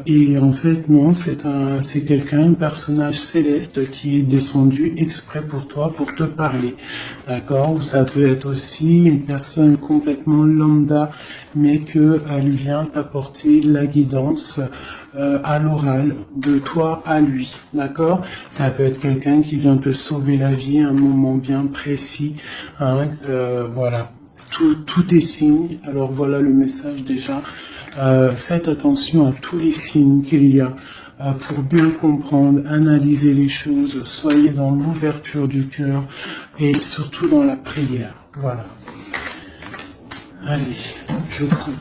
Et en fait, non, c'est quelqu'un, un personnage céleste qui est descendu exprès pour toi, pour te parler. D'accord? Ou ça peut être aussi une personne complètement lambda, mais que elle vient t'apporter la guidance à l'oral, de toi à lui. D'accord? Ça peut être quelqu'un qui vient te sauver la vie à un moment bien précis. Hein, voilà. Tout est signe. Alors voilà le message déjà. Faites attention à tous les signes qu'il y a pour bien comprendre, analyser les choses. Soyez dans l'ouverture du cœur et surtout dans la prière. Voilà. Allez, je coupe.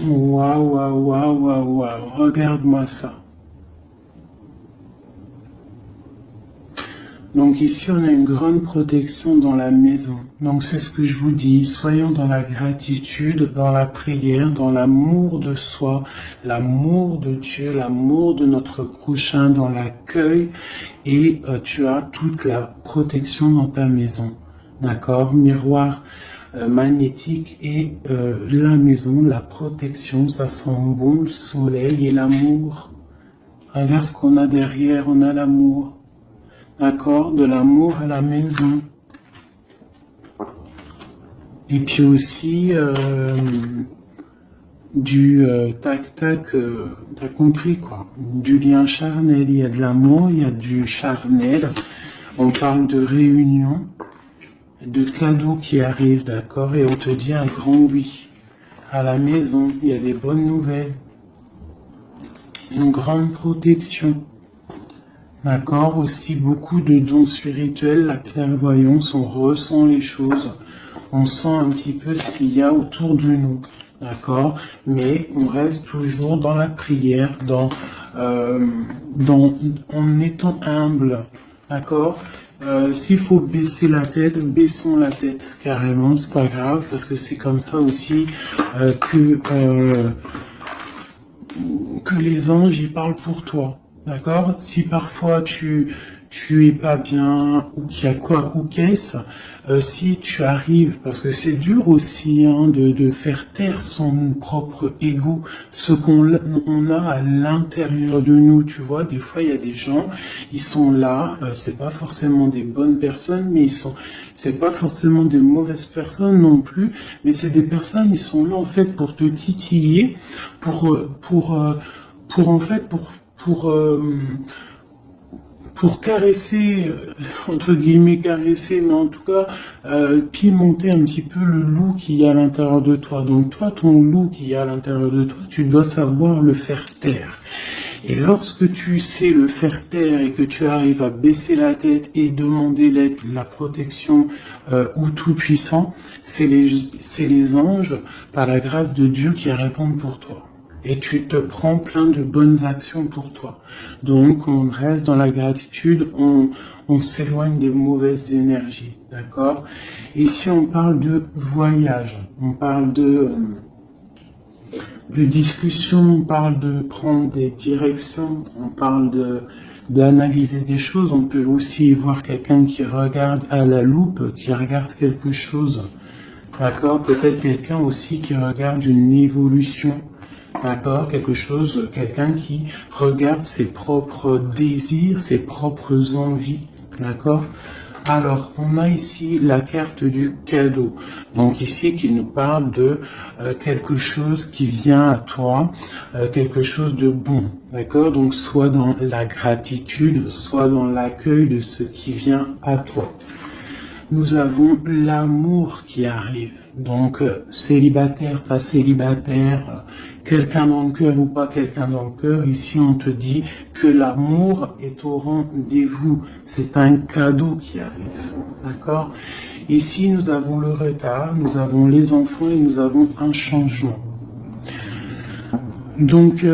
Waouh, waouh, waouh, waouh, waouh. Regarde-moi ça. Donc ici, on a une grande protection dans la maison. Donc c'est ce que je vous dis, soyons dans la gratitude, dans la prière, dans l'amour de soi, l'amour de Dieu, l'amour de notre prochain, dans l'accueil, et tu as toute la protection dans ta maison. D'accord? Miroir magnétique et la maison, la protection, ça sent bon, le soleil et l'amour. Regarde ce qu'on a derrière, on a l'amour. D'accord, de l'amour à la maison. Et puis aussi du tac-tac, t'as compris quoi. Du lien charnel, il y a de l'amour, il y a du charnel. On parle de réunion, de cadeaux qui arrivent, d'accord, et on te dit un grand oui. À la maison, il y a des bonnes nouvelles. Une grande protection. D'accord, aussi beaucoup de dons spirituels, la clairvoyance, on ressent les choses, on sent un petit peu ce qu'il y a autour de nous, d'accord, mais on reste toujours dans la prière, en étant humble, d'accord. S'il faut baisser la tête, baissons la tête carrément, c'est pas grave, parce que c'est comme ça aussi que les anges y parlent pour toi. D'accord? Si parfois tu es pas bien, ou qu'il y a quoi, ou qu'est-ce, si tu arrives, parce que c'est dur aussi hein, de faire taire son propre ego, ce on a à l'intérieur de nous, tu vois, des fois il y a des gens, ils sont là, c'est pas forcément des bonnes personnes, mais c'est pas forcément des mauvaises personnes non plus, mais c'est des personnes, ils sont là en fait pour te titiller, pour caresser, entre guillemets caresser, mais en tout cas pimenter un petit peu le loup qu'il y a à l'intérieur de toi. Donc toi, ton loup qu'il y a à l'intérieur de toi, tu dois savoir le faire taire. Et lorsque tu sais le faire taire et que tu arrives à baisser la tête et demander l'aide, la protection au Tout-Puissant, c'est les anges, par la grâce de Dieu, qui répondent pour toi. Et tu te prends plein de bonnes actions pour toi. Donc, on reste dans la gratitude, on s'éloigne des mauvaises énergies, d'accord? Ici, on parle de voyage, on parle de discussion, on parle de prendre des directions, on parle d'analyser des choses. On peut aussi voir quelqu'un qui regarde à la loupe, qui regarde quelque chose, d'accord? Peut-être quelqu'un aussi qui regarde une évolution. D'accord, quelqu'un qui regarde ses propres désirs, ses propres envies, d'accord. Alors, on a ici la carte du cadeau. Donc ici, qui nous parle de quelque chose qui vient à toi, quelque chose de bon, d'accord. Donc, soit dans la gratitude, soit dans l'accueil de ce qui vient à toi. Nous avons l'amour qui arrive. Donc, célibataire, pas célibataire, quelqu'un dans le cœur ou pas quelqu'un dans le cœur, ici on te dit que l'amour est au rendez-vous. C'est un cadeau qui arrive. D'accord? Ici, nous avons le retard, nous avons les enfants et nous avons un changement. Donc,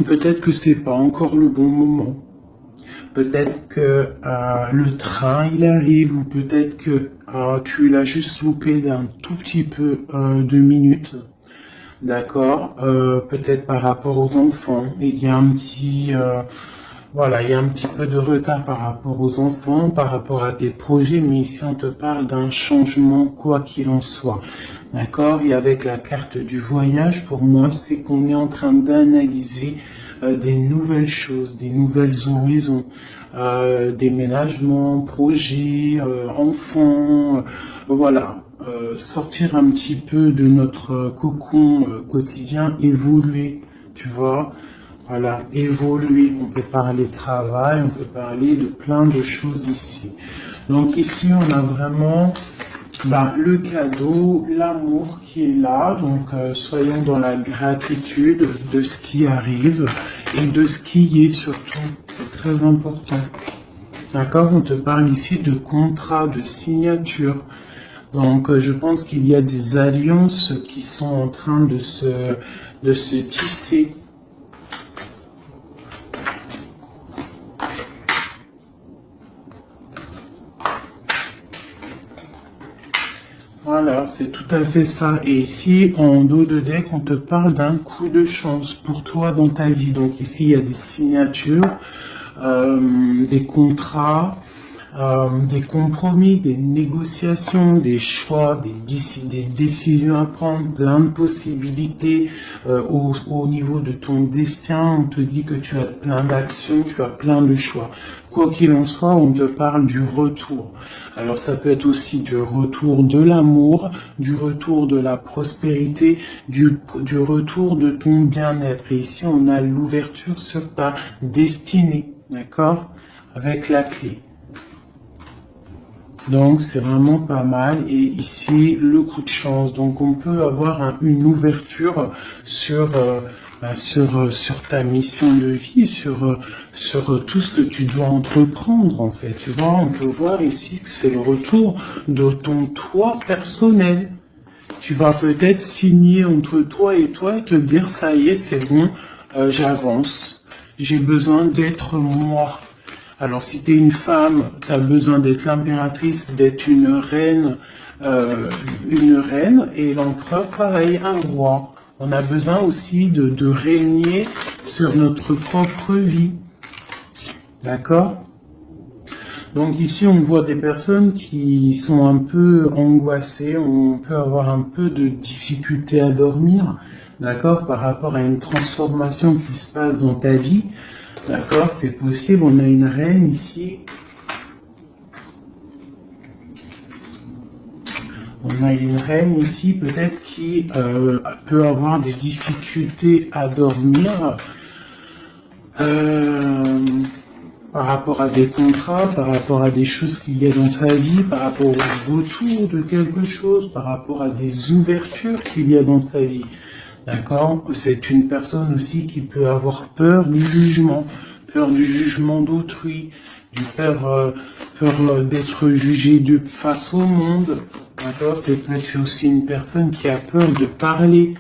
peut-être que c'est pas encore le bon moment. Peut-être que le train il arrive, ou peut-être que tu l'as juste loupé d'un tout petit peu de minutes, d'accord. Peut-être par rapport aux enfants, il y a un petit Voilà, il y a un petit peu de retard par rapport aux enfants, par rapport à tes projets, mais ici on te parle d'un changement quoi qu'il en soit. D'accord? Et avec la carte du voyage, pour moi, c'est qu'on est en train d'analyser des nouvelles choses, des nouvelles horizons, déménagements, projets, enfants, voilà. Sortir un petit peu de notre cocon quotidien, évoluer, tu vois. Voilà, évoluer, on peut parler travail, on peut parler de plein de choses ici. Donc ici, on a vraiment le cadeau, l'amour qui est là. Donc soyons dans la gratitude de ce qui arrive et de ce qui est surtout. C'est très important. D'accord? On te parle ici de contrat, de signature. Donc je pense qu'il y a des alliances qui sont en train de se tisser. Voilà, c'est tout à fait ça. Et ici, en dos de deck, on te parle d'un coup de chance pour toi dans ta vie. Donc ici, il y a des signatures, des contrats, des compromis, des négociations, des choix, des décisions à prendre, plein de possibilités au niveau de ton destin. On te dit que tu as plein d'actions, tu as plein de choix. Quoi qu'il en soit, on te parle du retour. Alors ça peut être aussi du retour de l'amour, du retour de la prospérité, du retour de ton bien-être. Et ici, on a l'ouverture sur ta destinée, d'accord? Avec la clé. Donc c'est vraiment pas mal. Et ici, le coup de chance. Donc on peut avoir une ouverture sur sur ta mission de vie, sur tout ce que tu dois entreprendre en fait. Tu vois, on peut voir ici que c'est le retour de ton toi personnel. Tu vas peut-être signer entre toi et te dire ça y est, c'est bon, j'avance. J'ai besoin d'être moi. Alors si tu es une femme, tu as besoin d'être l'impératrice, d'être une reine, et l'empereur, pareil, un roi. On a besoin aussi de régner sur notre propre vie. D'accord? Donc ici, on voit des personnes qui sont un peu angoissées, on peut avoir un peu de difficulté à dormir, d'accord, par rapport à une transformation qui se passe dans ta vie. D'accord, c'est possible, on a une reine ici. On a une reine ici, peut-être qui peut avoir des difficultés à dormir par rapport à des contrats, par rapport à des choses qu'il y a dans sa vie, par rapport au retour de quelque chose, par rapport à des ouvertures qu'il y a dans sa vie. D'accord? C'est une personne aussi qui peut avoir peur du jugement d'autrui, peur d'être jugé de face au monde. D'accord? C'est peut-être aussi une personne qui a peur de parler,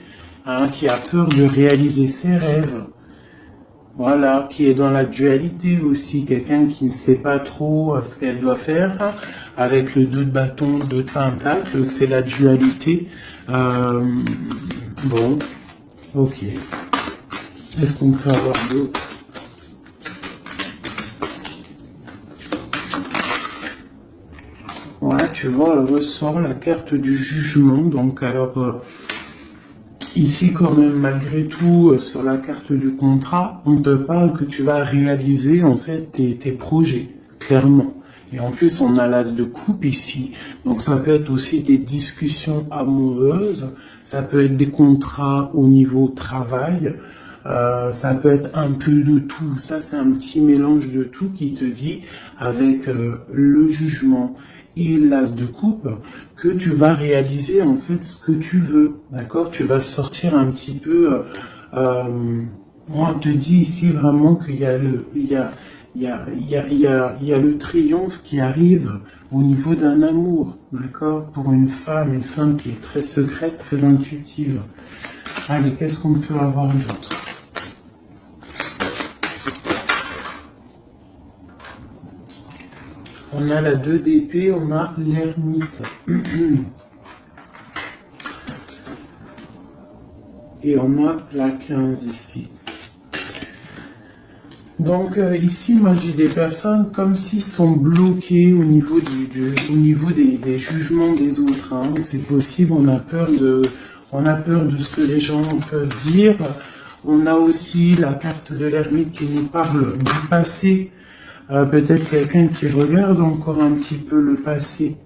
hein, qui a peur de réaliser ses rêves. Voilà, qui est dans la dualité aussi, quelqu'un qui ne sait pas trop ce qu'elle doit faire, avec le 2 de bâton, 2 de pentacle, c'est la dualité. Bon, ok. Est-ce qu'on peut avoir d'autres? Ouais, tu vois, elle ressort la carte du jugement, donc alors... Ici, quand même, malgré tout, sur la carte du contrat, on te parle que tu vas réaliser, en fait, tes projets, clairement. Et en plus, on a l'as de coupe ici. Donc, ça peut être aussi des discussions amoureuses. Ça peut être des contrats au niveau travail. Ça peut être un peu de tout. Ça, c'est un petit mélange de tout qui te dit, avec le jugement et l'as de coupe, que tu vas réaliser en fait ce que tu veux, d'accord? Tu vas sortir un petit peu. Moi, on te dit ici vraiment qu'il y a il y a le triomphe qui arrive au niveau d'un amour, d'accord? Pour une femme qui est très secrète, très intuitive. Allez, qu'est-ce qu'on peut avoir d'autre? On a la 2 d'épée, on a l'ermite. Et on a la 15 ici. Donc ici, moi j'ai des personnes comme s'ils sont bloqués au niveau au niveau des jugements des autres. Hein. C'est possible, on a peur de ce que les gens peuvent dire. On a aussi la carte de l'ermite qui nous parle du passé. Peut-être quelqu'un qui regarde encore un petit peu le passé.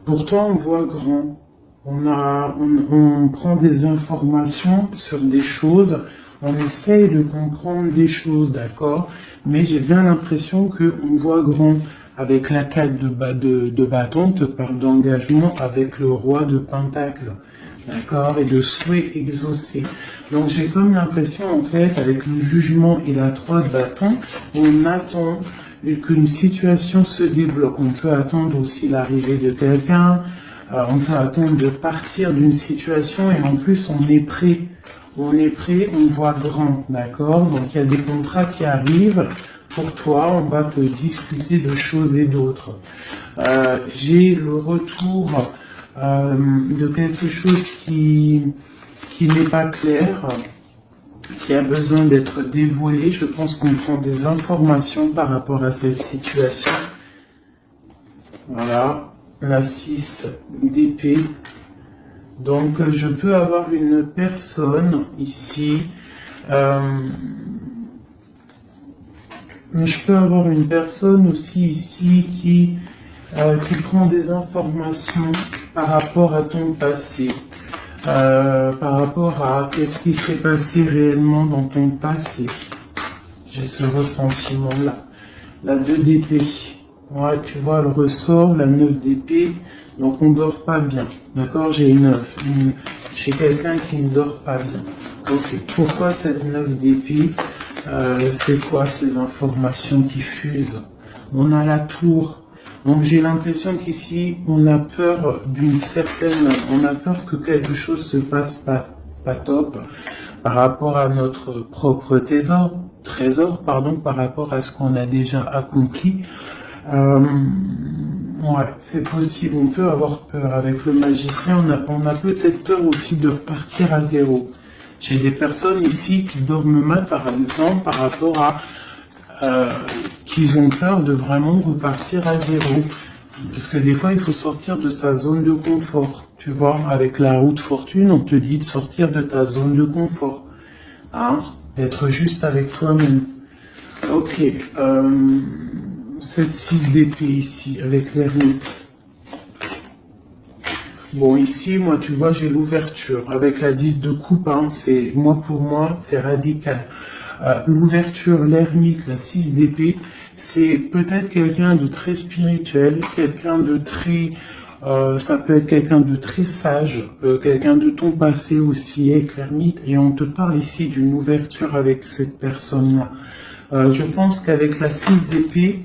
Pourtant, on voit grand. On prend des informations sur des choses, on essaye de comprendre des choses, d'accord? Mais j'ai bien l'impression qu'on voit grand. Avec la carte de bâton, te parle d'engagement avec le roi de pentacle, d'accord? Et de souhait exaucé. Donc j'ai comme l'impression, en fait, avec le jugement et la 3 de bâton, on attend qu'une situation se débloque. On peut attendre aussi l'arrivée de quelqu'un, on peut attendre de partir d'une situation et en plus on est prêt. On est prêt, on voit grand, d'accord? Donc il y a des contrats qui arrivent. Pour toi, on va te discuter de choses et d'autres. J'ai le retour de quelque chose qui n'est pas clair, qui a besoin d'être dévoilé. Je pense qu'on prend des informations par rapport à cette situation. Voilà, la 6 d'épée. Donc, je peux avoir une personne ici. Mais je peux avoir une personne aussi ici qui prend des informations par rapport à ton passé. Par rapport à qu'est-ce qui s'est passé réellement dans ton passé. J'ai ce ressentiment-là. La 2 d'épée. Ouais, tu vois le ressort, la 9 d'épée. Donc on dort pas bien. D'accord? J'ai quelqu'un qui ne dort pas bien. Ok. Pourquoi cette 9 d'épée? C'est quoi ces informations qui fusent? On a la tour. Donc j'ai l'impression qu'ici, on a peur on a peur que quelque chose se passe pas top par rapport à notre propre trésor, par rapport à ce qu'on a déjà accompli. Ouais, c'est possible, on peut avoir peur. Avec le magicien, on a peut-être peur aussi de repartir à zéro. J'ai des personnes ici qui dorment mal, par exemple, par rapport à qu'ils ont peur de vraiment repartir à zéro. Parce que des fois, il faut sortir de sa zone de confort. Tu vois, avec la roue de fortune, on te dit de sortir de ta zone de confort. Hein? D'être juste avec toi-même. Ok. Cette 6 d'épée ici, avec l'ermite. Bon, ici, moi, tu vois, j'ai l'ouverture. Avec la 10 de coupe, hein, pour moi, c'est radical. L'ouverture, l'ermite, la 6 d'épée, c'est peut-être quelqu'un de très spirituel, quelqu'un de très... ça peut être quelqu'un de très sage, quelqu'un de ton passé aussi, avec l'ermite, et on te parle ici d'une ouverture avec cette personne-là. Je pense qu'avec la 6 d'épée,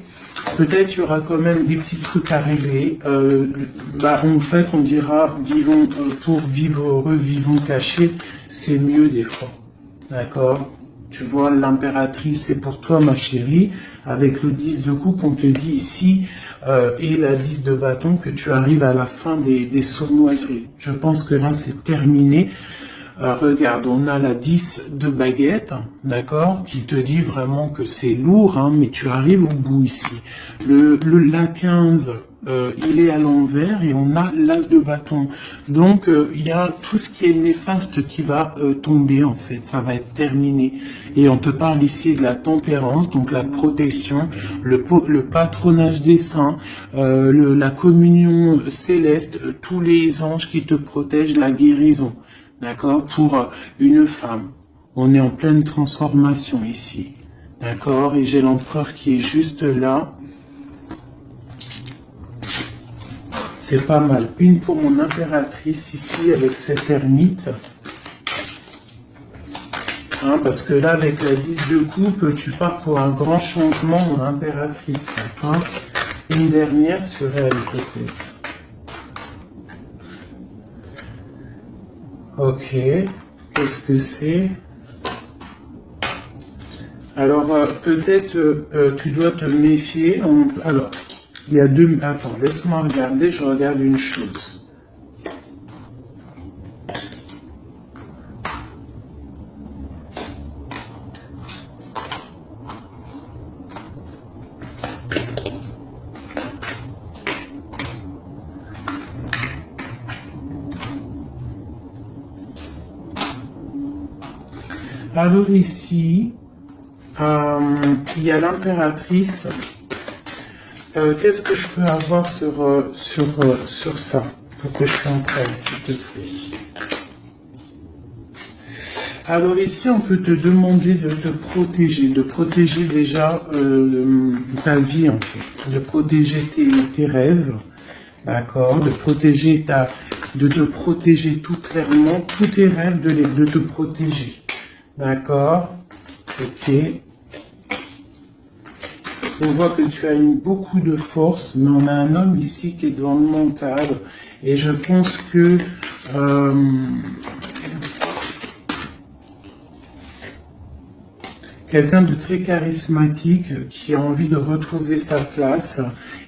peut-être il y aura quand même des petits trucs à régler. En fait, on dira, vivons pour vivre heureux, vivons cachés, c'est mieux des fois. D'accord? Tu vois, l'impératrice, c'est pour toi, ma chérie. Avec le 10 de coupe, on te dit ici, et la 10 de bâton, que tu arrives à la fin des sournoiseries. Je pense que là, c'est terminé. Regarde, on a la 10 de baguette, d'accord, qui te dit vraiment que c'est lourd, hein, mais tu arrives au bout ici. La 15, il est à l'envers et on a l'as de bâton. Donc, il y a tout ce qui est néfaste qui va tomber, en fait. Ça va être terminé. Et on te parle ici de la tempérance, donc la protection, le patronage des saints, la communion céleste, tous les anges qui te protègent, la guérison. D'accord? Pour une femme. On est en pleine transformation ici. D'accord? Et j'ai l'empereur qui est juste là. C'est pas mal. Une pour mon impératrice ici avec cette ermite. Hein, parce que là, avec la 10 de coupe, tu pars pour un grand changement, mon impératrice. D'accord? Une dernière sur elle, peut-être. Ok. Qu'est-ce que c'est? Alors, peut-être tu dois te méfier. Alors, il y a deux... Attends, laisse-moi regarder, je regarde une chose. Alors ici, il y a l'impératrice. Qu'est-ce que je peux avoir sur ça pour que je comprenne, s'il te plaît? Alors ici, on peut te demander de protéger déjà ta vie en fait, de protéger tes rêves, d'accord, de te protéger tout clairement, tous tes rêves, de te protéger, d'accord, ok. On voit que tu as beaucoup de force, mais on a un homme ici qui est dans le mental, et je pense que quelqu'un de très charismatique qui a envie de retrouver sa place,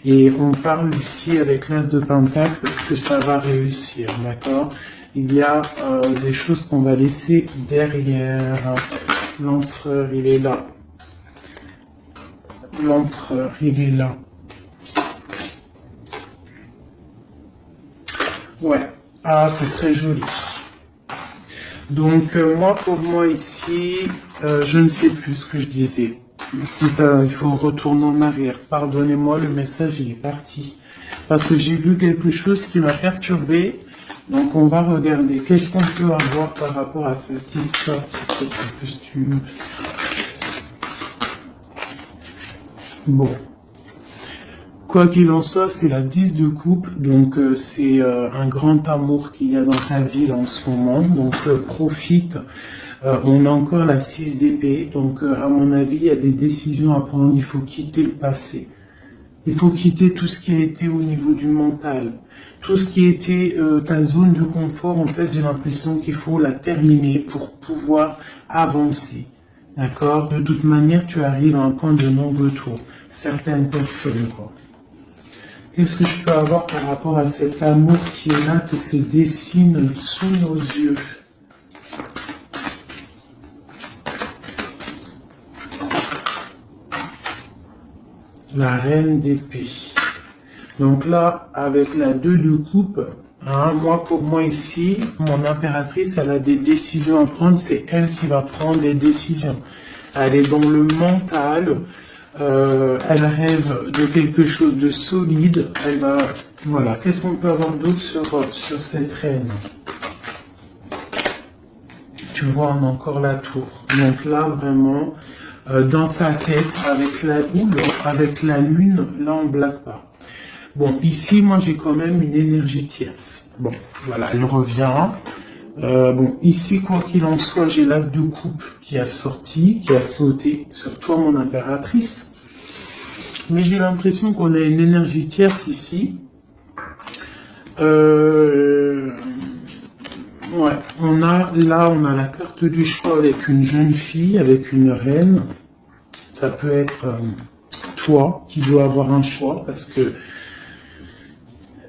et on parle ici avec l'As de Pentacle que ça va réussir, d'accord? Il y a des choses qu'on va laisser derrière. L'empereur, il est là. L'empereur, il est là. Ouais. Ah, c'est très joli. Donc, pour moi ici, je ne sais plus ce que je disais. Il faut retourner en arrière. Pardonnez-moi, le message, il est parti. Parce que j'ai vu quelque chose qui m'a perturbé. Donc, on va regarder. Qu'est-ce qu'on peut avoir par rapport à cette histoire, s'il te plaît, Bon. Quoi qu'il en soit, c'est la 10 de coupe, donc c'est un grand amour qu'il y a dans ta vie là, en ce moment, donc profite. On a encore la 6 d'épée, donc à mon avis, il y a des décisions à prendre, il faut quitter le passé. Il faut quitter tout ce qui a été au niveau du mental. Tout ce qui était ta zone de confort, en fait, j'ai l'impression qu'il faut la terminer pour pouvoir avancer. D'accord? De toute manière, tu arrives à un point de non-retour. Certaines personnes, quoi. Qu'est-ce que je peux avoir par rapport à cet amour qui est là, qui se dessine sous nos yeux? La reine d'épée. Donc là, avec la 2 de coupe, hein, pour moi ici, mon impératrice, elle a des décisions à prendre, c'est elle qui va prendre les décisions. Elle est dans le mental, elle rêve de quelque chose de solide, elle va... Voilà, qu'est-ce qu'on peut avoir d'autre sur cette reine? Tu vois, on a encore la tour. Donc là, vraiment, dans sa tête, avec la lune, là, on ne blague pas. Bon, ici, moi, j'ai quand même une énergie tierce. Bon, voilà, elle revient. Bon, ici, quoi qu'il en soit, j'ai l'As de coupe qui a sauté sur toi, mon impératrice. Mais j'ai l'impression qu'on a une énergie tierce ici. Ouais, on a la carte du choix avec une jeune fille, avec une reine. Ça peut être toi qui dois avoir un choix, parce que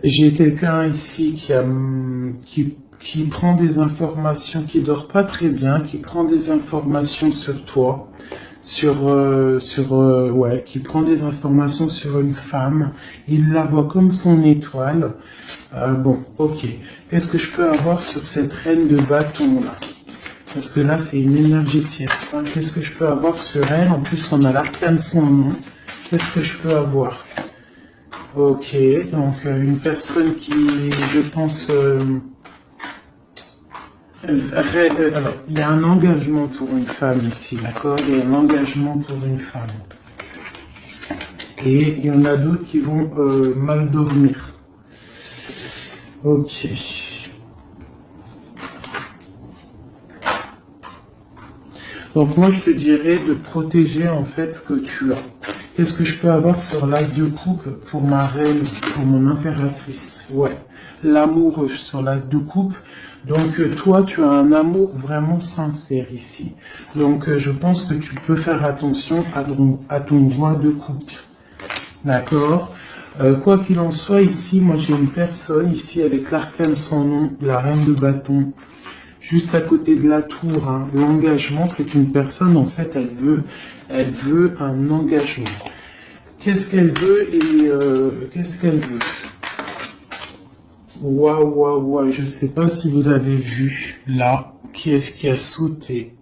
j'ai quelqu'un ici qui prend des informations, qui dort pas très bien, qui prend des informations sur toi, qui prend des informations sur une femme, il la voit comme son étoile. Bon, ok. Qu'est-ce que je peux avoir sur cette reine de bâton là? Parce que là, c'est une énergie tierce. Hein. Qu'est-ce que je peux avoir sur elle? En plus, on a l'arcane sans nom. Qu'est-ce que je peux avoir? Ok, donc une personne qui, je pense... alors, il y a un engagement pour une femme ici, d'accord? Il y a un engagement pour une femme. Et il y en a d'autres qui vont mal dormir. Ok. Donc moi, je te dirais de protéger en fait ce que tu as. Qu'est-ce que je peux avoir sur l'As de coupe pour ma reine, pour mon impératrice? Ouais, l'amour sur l'As de coupe. Donc toi, tu as un amour vraiment sincère ici. Donc je pense que tu peux faire attention à ton roi de coupe. D'accord? Quoi qu'il en soit, ici, moi j'ai une personne ici avec l'arcane sans nom, la reine de bâton, juste à côté de la tour. Hein. L'engagement, c'est une personne, en fait, elle veut un engagement. Qu'est-ce qu'elle veut et qu'est-ce qu'elle veut? Waouh, je ne sais pas si vous avez vu, là, qui est-ce qui a sauté?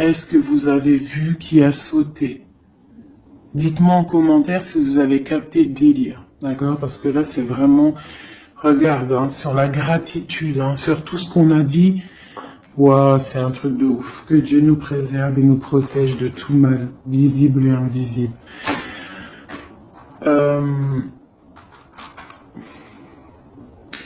Est-ce que vous avez vu qui a sauté? Dites-moi en commentaire si vous avez capté le délire, d'accord? Parce que là, c'est vraiment, regarde, hein, sur la gratitude, hein, sur tout ce qu'on a dit, waouh, c'est un truc de ouf. Que Dieu nous préserve et nous protège de tout mal, visible et invisible.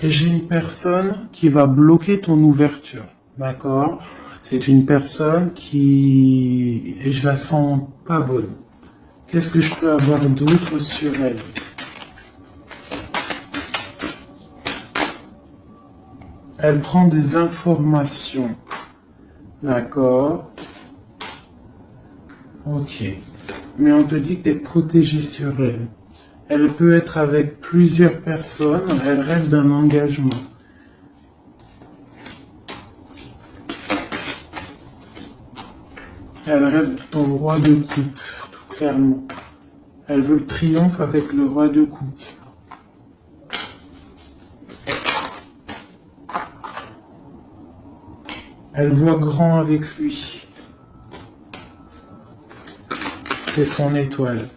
J'ai une personne qui va bloquer ton ouverture, d'accord? C'est une personne qui, et je la sens pas bonne. Qu'est-ce que je peux avoir d'autre sur elle? Elle prend des informations, d'accord? Ok. Mais on te dit que tu es protégé sur elle. Elle peut être avec plusieurs personnes, elle rêve d'un engagement. Elle rêve de ton roi de coupe, tout clairement. Elle veut le triomphe avec le roi de coupe. Elle voit grand avec lui. C'est son étoile.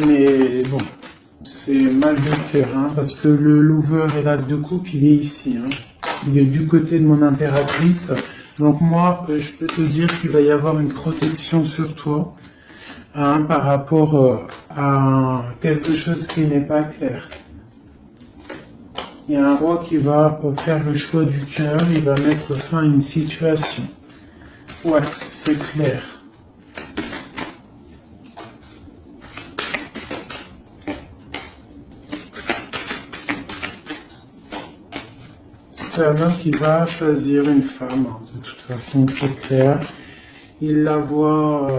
Mais bon, c'est mal de cœur, hein, parce que le lover et l'as de coupe, il est ici. Hein. Il est du côté de mon impératrice. Donc moi, je peux te dire qu'il va y avoir une protection sur toi, hein, par rapport à quelque chose qui n'est pas clair. Il y a un roi qui va faire le choix du cœur, il va mettre fin à une situation. Ouais, c'est clair. C'est un homme qui va choisir une femme, de toute façon c'est clair. Il la voit,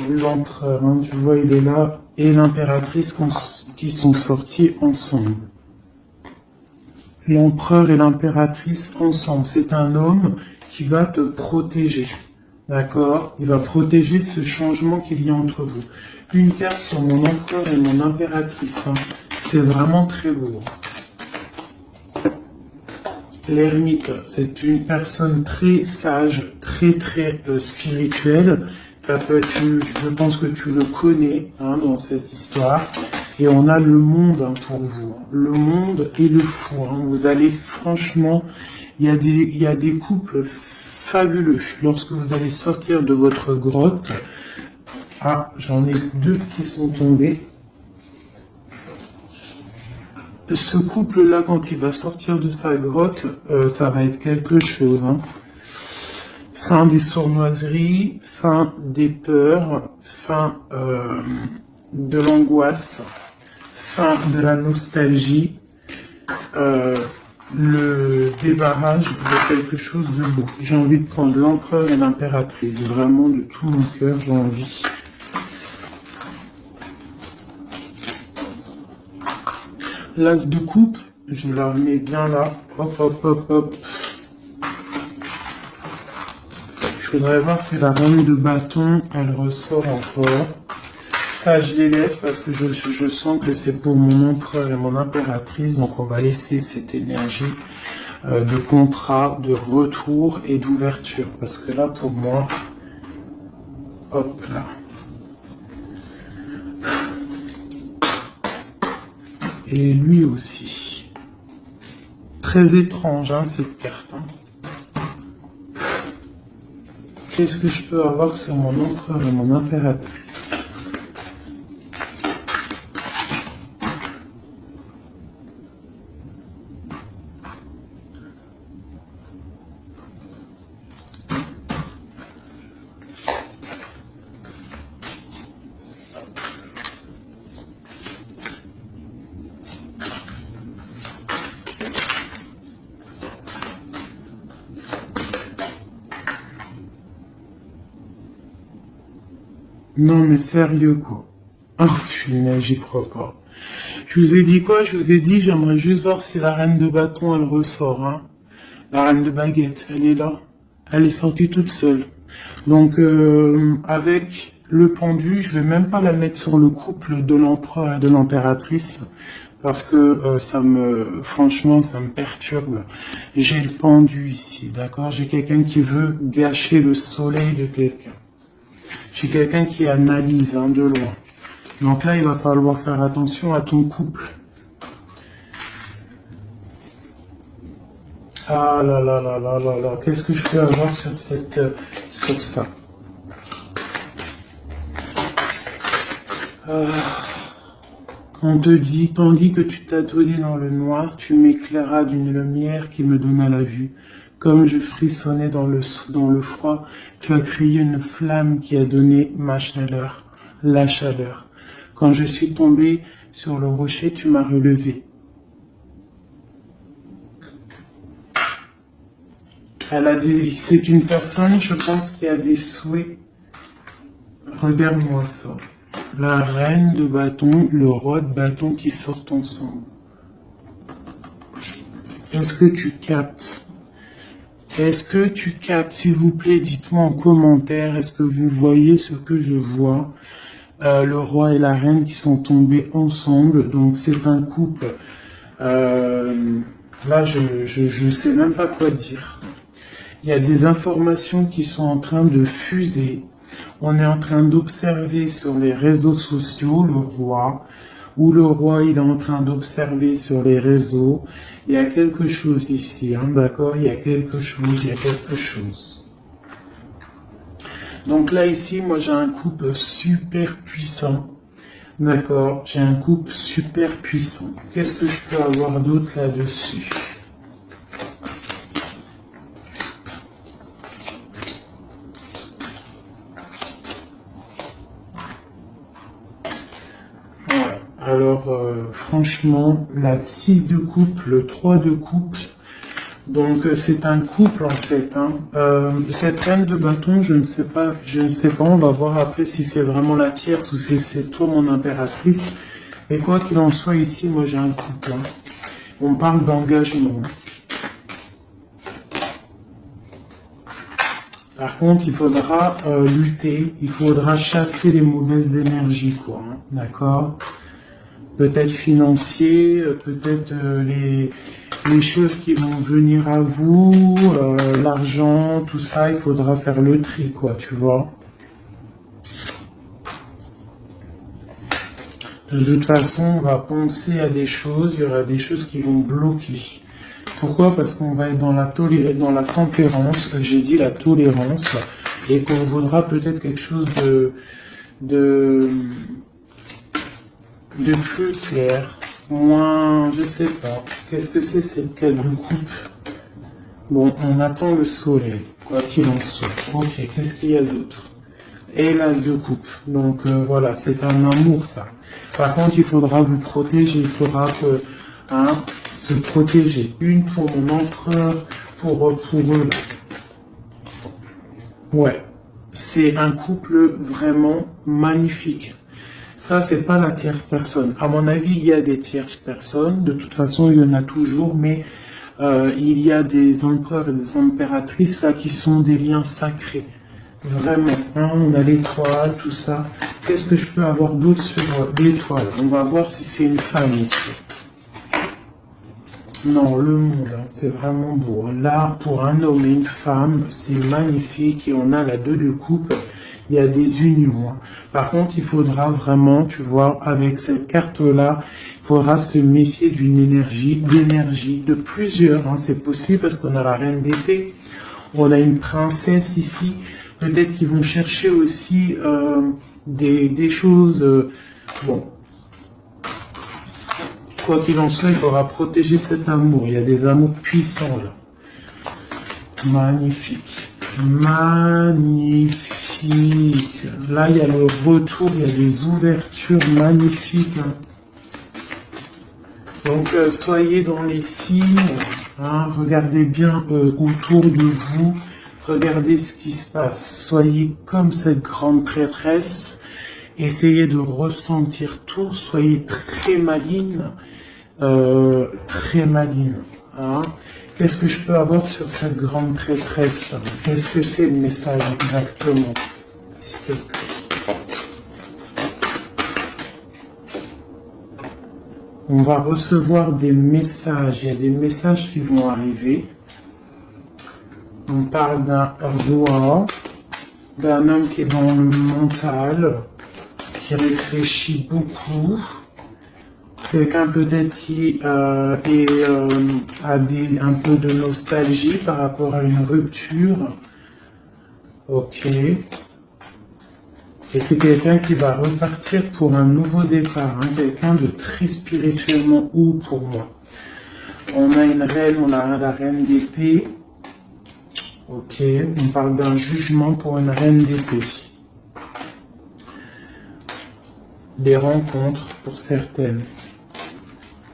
l'empereur, hein, tu vois, il est là, et l'impératrice qui sont sortis ensemble. L'empereur et l'impératrice ensemble, c'est un homme qui va te protéger, d'accord? Il va protéger ce changement qu'il y a entre vous. Une carte sur mon empereur et mon impératrice, hein. C'est vraiment très lourd. L'ermite, c'est une personne très sage, très spirituelle. Ça peut être, je pense que tu le connais, hein, dans cette histoire. Et on a le monde, hein, pour vous. Le monde et le fou. Hein. Vous allez, franchement, il y a des couples fabuleux. Lorsque vous allez sortir de votre grotte, ah, j'en ai deux qui sont tombés. Ce couple-là, quand il va sortir de sa grotte, ça va être quelque chose. Hein. Fin des sournoiseries, fin des peurs, fin de l'angoisse, fin de la nostalgie, le débarrage de quelque chose de beau. J'ai envie de prendre l'empereur et l'impératrice, vraiment de tout mon cœur, j'ai envie. L'as de coupe, je la remets bien là. Hop, hop, hop, hop. Je voudrais voir si la reine de bâton, elle ressort encore. Ça, je les laisse parce que je sens que c'est pour mon empereur et mon impératrice. Donc, on va laisser cette énergie de contrat, de retour et d'ouverture. Parce que là, pour moi, hop là. Et lui aussi. Très étrange, hein, cette carte. Hein. Qu'est-ce que je peux avoir sur mon empereur et mon impératrice? Non mais sérieux quoi. Oh punaise, j'y crois pas. Je vous ai dit quoi? Je vous ai dit, j'aimerais juste voir si la reine de bâton elle ressort. Hein. La reine de baguette, elle est là. Elle est sortie toute seule. Donc avec le pendu, je vais même pas la mettre sur le couple de l'empereur et de l'impératrice. Parce que franchement, ça me perturbe. J'ai le pendu ici, d'accord? J'ai quelqu'un qui veut gâcher le soleil de quelqu'un. J'ai quelqu'un qui analyse de loin. Donc là, il va falloir faire attention à ton couple. Ah là là là là là là, qu'est-ce que je peux avoir sur ça? On te dit, tandis que tu t'as donné dans le noir, tu m'éclairas d'une lumière qui me donna la vue. Comme je frissonnais dans le froid, tu as créé une flamme qui a donné ma chaleur, la chaleur. Quand je suis tombé sur le rocher, tu m'as relevé. C'est une personne, je pense, qui a des souhaits. Regarde-moi ça. La reine de bâton, le roi de bâton qui sortent ensemble. Est-ce que tu captes? Est-ce que tu captes? S'il vous plaît, dites-moi en commentaire, est-ce que vous voyez ce que je vois? Le roi et la reine qui sont tombés ensemble, donc c'est un couple. Là, je sais même pas quoi dire. Il y a des informations qui sont en train de fuser. On est en train d'observer sur les réseaux sociaux le roi, ou le roi il est en train d'observer sur les réseaux. Il y a quelque chose ici, d'accord? Il y a quelque chose. Donc là ici, moi j'ai un couple super puissant. D'accord? J'ai un couple super puissant. Qu'est-ce que je peux avoir d'autre là-dessus? Alors, franchement, la 6 de coupe, le 3 de coupe, donc c'est un couple en fait. Cette reine de bâton, je ne sais pas, on va voir après si c'est vraiment la tierce ou si c'est toi mon impératrice. Mais quoi qu'il en soit, ici, moi j'ai un couple. On parle d'engagement. Par contre, il faudra lutter, il faudra chasser les mauvaises énergies, quoi. D'accord? Peut-être financier, peut-être les choses qui vont venir à vous, l'argent, tout ça, il faudra faire le tri, quoi, tu vois. De toute façon, on va penser à des choses, il y aura des choses qui vont bloquer. Pourquoi? Parce qu'on va être dans la tempérance, j'ai dit la tolérance, et qu'on voudra peut-être quelque chose de plus clair, moins, je sais pas. Qu'est-ce que c'est cette quête de coupe? Bon, on attend le soleil, quoi qu'il en soit. Ok, qu'est-ce qu'il y a d'autre? Et l'as de coupe. Donc voilà, c'est un amour ça. Par contre, il faudra vous protéger, il faudra que, se protéger. Une pour mon empereur, pour eux là. Ouais, c'est un couple vraiment magnifique. Ça, c'est pas la tierce personne. À mon avis, il y a des tierces personnes. De toute façon, il y en a toujours, mais il y a des empereurs et des impératrices là qui sont des liens sacrés. Vraiment. On a l'étoile, tout ça. Qu'est-ce que je peux avoir d'autre sur l'étoile? On va voir si c'est une femme ici. Non, le monde, c'est vraiment beau. Là, pour un homme et une femme, c'est magnifique. Et on a la 2 de coupe. Il y a des unions. Par contre, il faudra vraiment, tu vois, avec cette carte-là, il faudra se méfier d'énergie, de plusieurs. C'est possible parce qu'on a la reine d'épée. On a une princesse ici. Peut-être qu'ils vont chercher aussi des choses... bon. Quoi qu'il en soit, il faudra protéger cet amour. Il y a des amours puissants là. Magnifique. Magnifique. Là, il y a le retour, il y a des ouvertures magnifiques. Donc, soyez dans les signes. Regardez bien autour de vous. Regardez ce qui se passe. Soyez comme cette grande prêtresse. Essayez de ressentir tout. Soyez très maligne. Très maligne. Qu'est-ce que je peux avoir sur cette grande prêtresse? Qu'est-ce que c'est le message exactement? S'il te plaît. On va recevoir des messages. Il y a des messages qui vont arriver. On parle d'un roi, d'un homme qui est dans le mental, qui réfléchit beaucoup. Quelqu'un peut-être qui a un peu de nostalgie par rapport à une rupture. Ok. Et c'est quelqu'un qui va repartir pour un nouveau départ, hein, quelqu'un de très spirituellement haut pour moi. On a une reine, on a la reine d'épée. Ok, on parle d'un jugement pour une reine d'épée. Des rencontres pour certaines.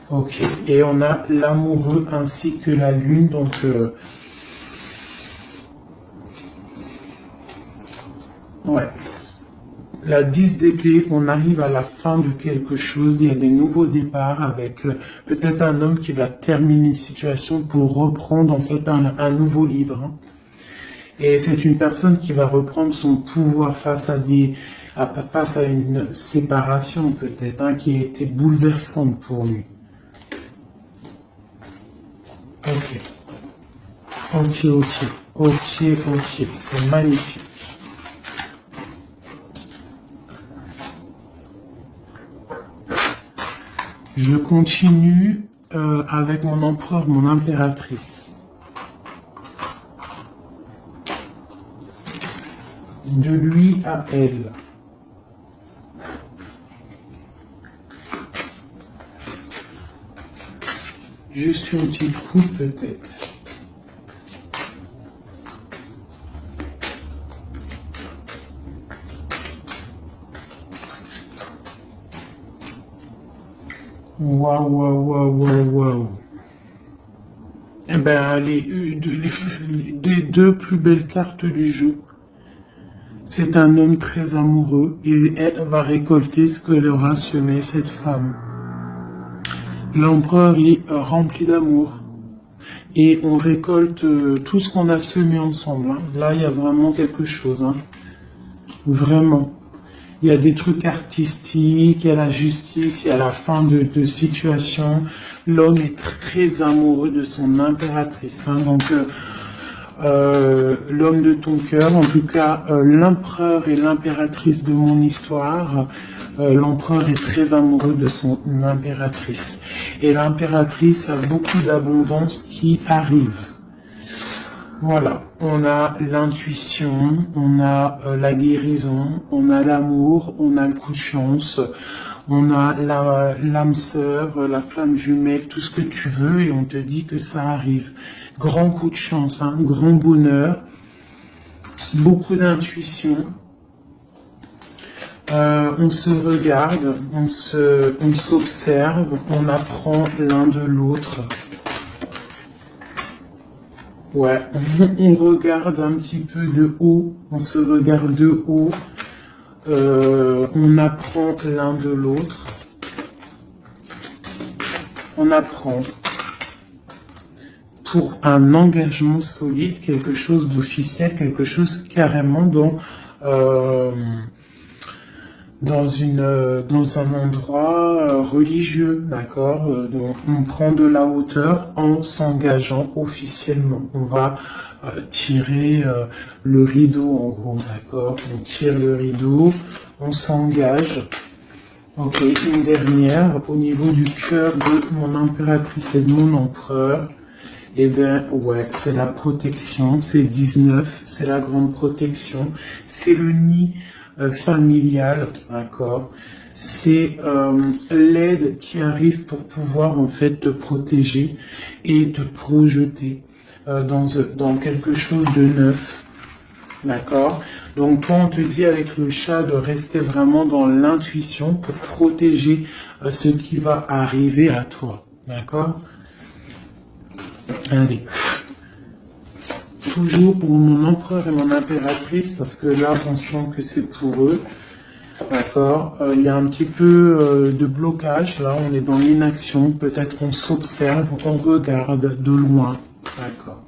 Ok, et on a l'amoureux ainsi que la lune, donc ouais. La 10 d'épée, on arrive à la fin de quelque chose, il y a des nouveaux départs avec peut-être un homme qui va terminer une situation pour reprendre en fait un nouveau livre. Hein. Et c'est une personne qui va reprendre son pouvoir face à une séparation peut-être, hein, qui a été bouleversante pour lui. Ok. Ok, c'est magnifique. Je continue avec mon empereur, mon impératrice. De lui à elle. Juste une petite coupe peut-être. Waouh. Eh ben, les deux plus belles cartes du jeu. C'est un homme très amoureux et elle va récolter ce qu'elle aura semé, cette femme. L'empereur est rempli d'amour et on récolte tout ce qu'on a semé ensemble. Hein. Là, il y a vraiment quelque chose. Hein. Vraiment. Il y a des trucs artistiques, il y a la justice, il y a la fin de situation. L'homme est très amoureux de son impératrice. Hein. Donc, l'homme de ton cœur, en tout cas, l'empereur et l'impératrice de mon histoire. L'empereur est très amoureux de son impératrice. Et l'impératrice a beaucoup d'abondance qui arrive. Voilà, on a l'intuition, on a la guérison, on a l'amour, on a le coup de chance, on a l'âme sœur, la flamme jumelle, tout ce que tu veux et on te dit que ça arrive. Grand coup de chance, hein, grand bonheur, beaucoup d'intuition. On se regarde, on s'observe, on apprend l'un de l'autre. Ouais, on regarde un petit peu de haut, on se regarde de haut, on apprend l'un de l'autre, on apprend pour un engagement solide, quelque chose d'officiel, quelque chose carrément dans un endroit religieux, d'accord. Donc on prend de la hauteur en s'engageant officiellement. On va tirer le rideau en gros, d'accord. On tire le rideau, on s'engage. Ok, une dernière au niveau du cœur de mon impératrice et de mon empereur. Eh bien, ouais, c'est la protection, c'est 19, c'est la grande protection, c'est le nid familial, d'accord. C'est l'aide qui arrive pour pouvoir en fait te protéger et te projeter dans quelque chose de neuf, d'accord. Donc toi, on te dit avec le chat de rester vraiment dans l'intuition pour protéger ce qui va arriver à toi, d'accord. Allez. Toujours pour mon empereur et mon impératrice, parce que là, on sent que c'est pour eux. D'accord. Il y a un petit peu de blocage. Là, on est dans l'inaction. Peut-être on s'observe, on regarde de loin. D'accord.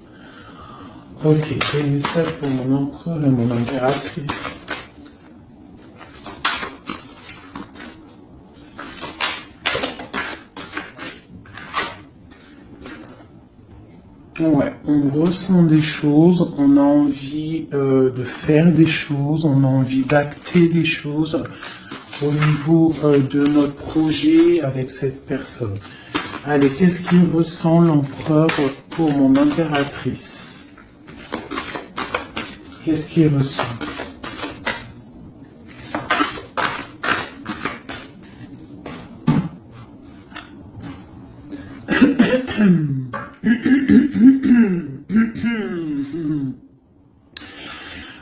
Ok, j'ai mis ça pour mon empereur et mon impératrice. Ouais, on ressent des choses, on a envie de faire des choses, on a envie d'acter des choses au niveau de notre projet avec cette personne. Allez, qu'est-ce qu'il ressent l'empereur pour mon impératrice? Qu'est-ce qu'il ressent?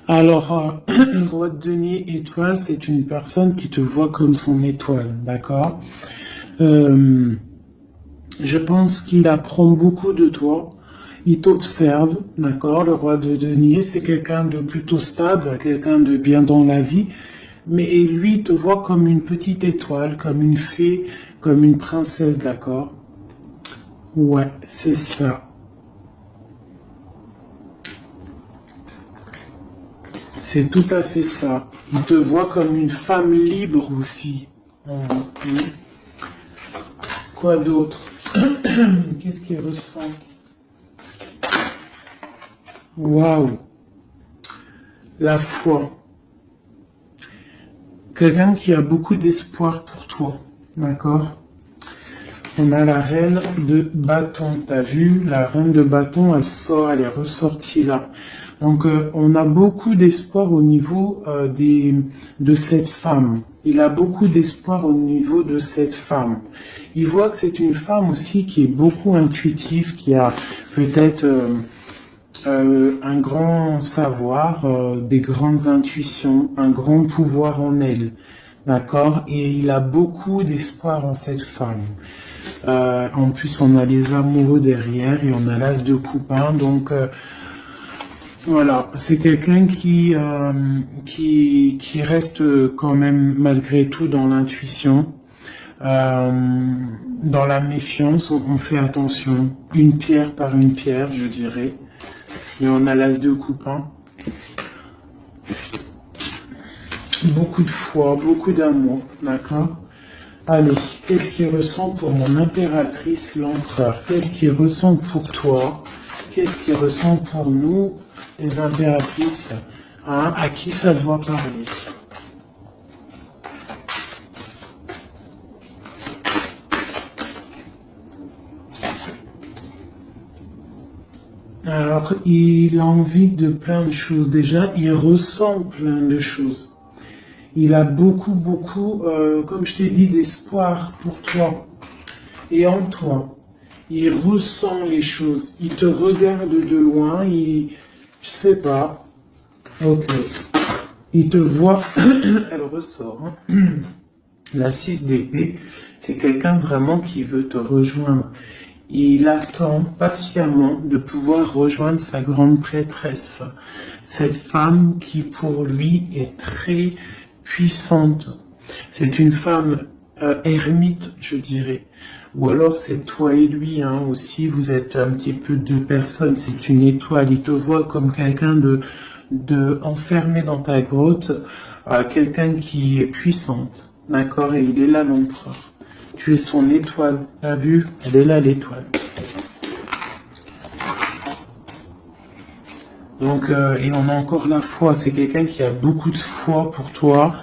Alors, le roi de denier étoile, c'est une personne qui te voit comme son étoile, d'accord? Je pense qu'il apprend beaucoup de toi, il t'observe, d'accord? Le roi de denier, c'est quelqu'un de plutôt stable, quelqu'un de bien dans la vie, mais lui, il te voit comme une petite étoile, comme une fée, comme une princesse, d'accord? Ouais, c'est ça. C'est tout à fait ça. Il te voit comme une femme libre aussi. Mhm. Quoi d'autre? Qu'est-ce qu'il ressent? Waouh! La foi. Quelqu'un qui a beaucoup d'espoir pour toi. D'accord? On a la reine de bâton. T'as vu? La reine de bâton, elle sort, elle est ressortie là. Donc, on a beaucoup d'espoir au niveau de cette femme. Il a beaucoup d'espoir au niveau de cette femme. Il voit que c'est une femme aussi qui est beaucoup intuitive, qui a peut-être un grand savoir, des grandes intuitions, un grand pouvoir en elle. D'accord? Et il a beaucoup d'espoir en cette femme. En plus, on a les amoureux derrière et on a l'as de coupin. Donc, voilà, c'est quelqu'un qui reste quand même malgré tout dans l'intuition, dans la méfiance. On fait attention, une pierre par une pierre, je dirais. Et on a l'as de coupin. Beaucoup de foi, beaucoup d'amour, d'accord? Allez, qu'est-ce qu'il ressent pour mon impératrice, l'empereur? Qu'est-ce qu'il ressent pour toi? Qu'est-ce qu'il ressent pour nous, les impératrices? Hein? À qui ça doit parler? Alors, il a envie de plein de choses. Déjà, il ressent plein de choses. Il a beaucoup, comme je t'ai dit, d'espoir pour toi et en toi. Il ressent les choses. Il te regarde de loin. Je sais pas. Ok. Il te voit. Elle ressort. Hein. La 6 d'épée, c'est quelqu'un vraiment qui veut te rejoindre. Il attend patiemment de pouvoir rejoindre sa grande prêtresse. Cette femme qui pour lui est très puissante. C'est une femme ermite, je dirais. Ou alors c'est toi et lui hein, aussi, vous êtes un petit peu deux personnes, c'est une étoile. Il te voit comme quelqu'un de enfermé dans ta grotte, quelqu'un qui est puissante. D'accord? Et il est là l'empereur. Tu es son étoile. T'as vu? Elle est là l'étoile. Donc, et on a encore la foi. C'est quelqu'un qui a beaucoup de foi pour toi.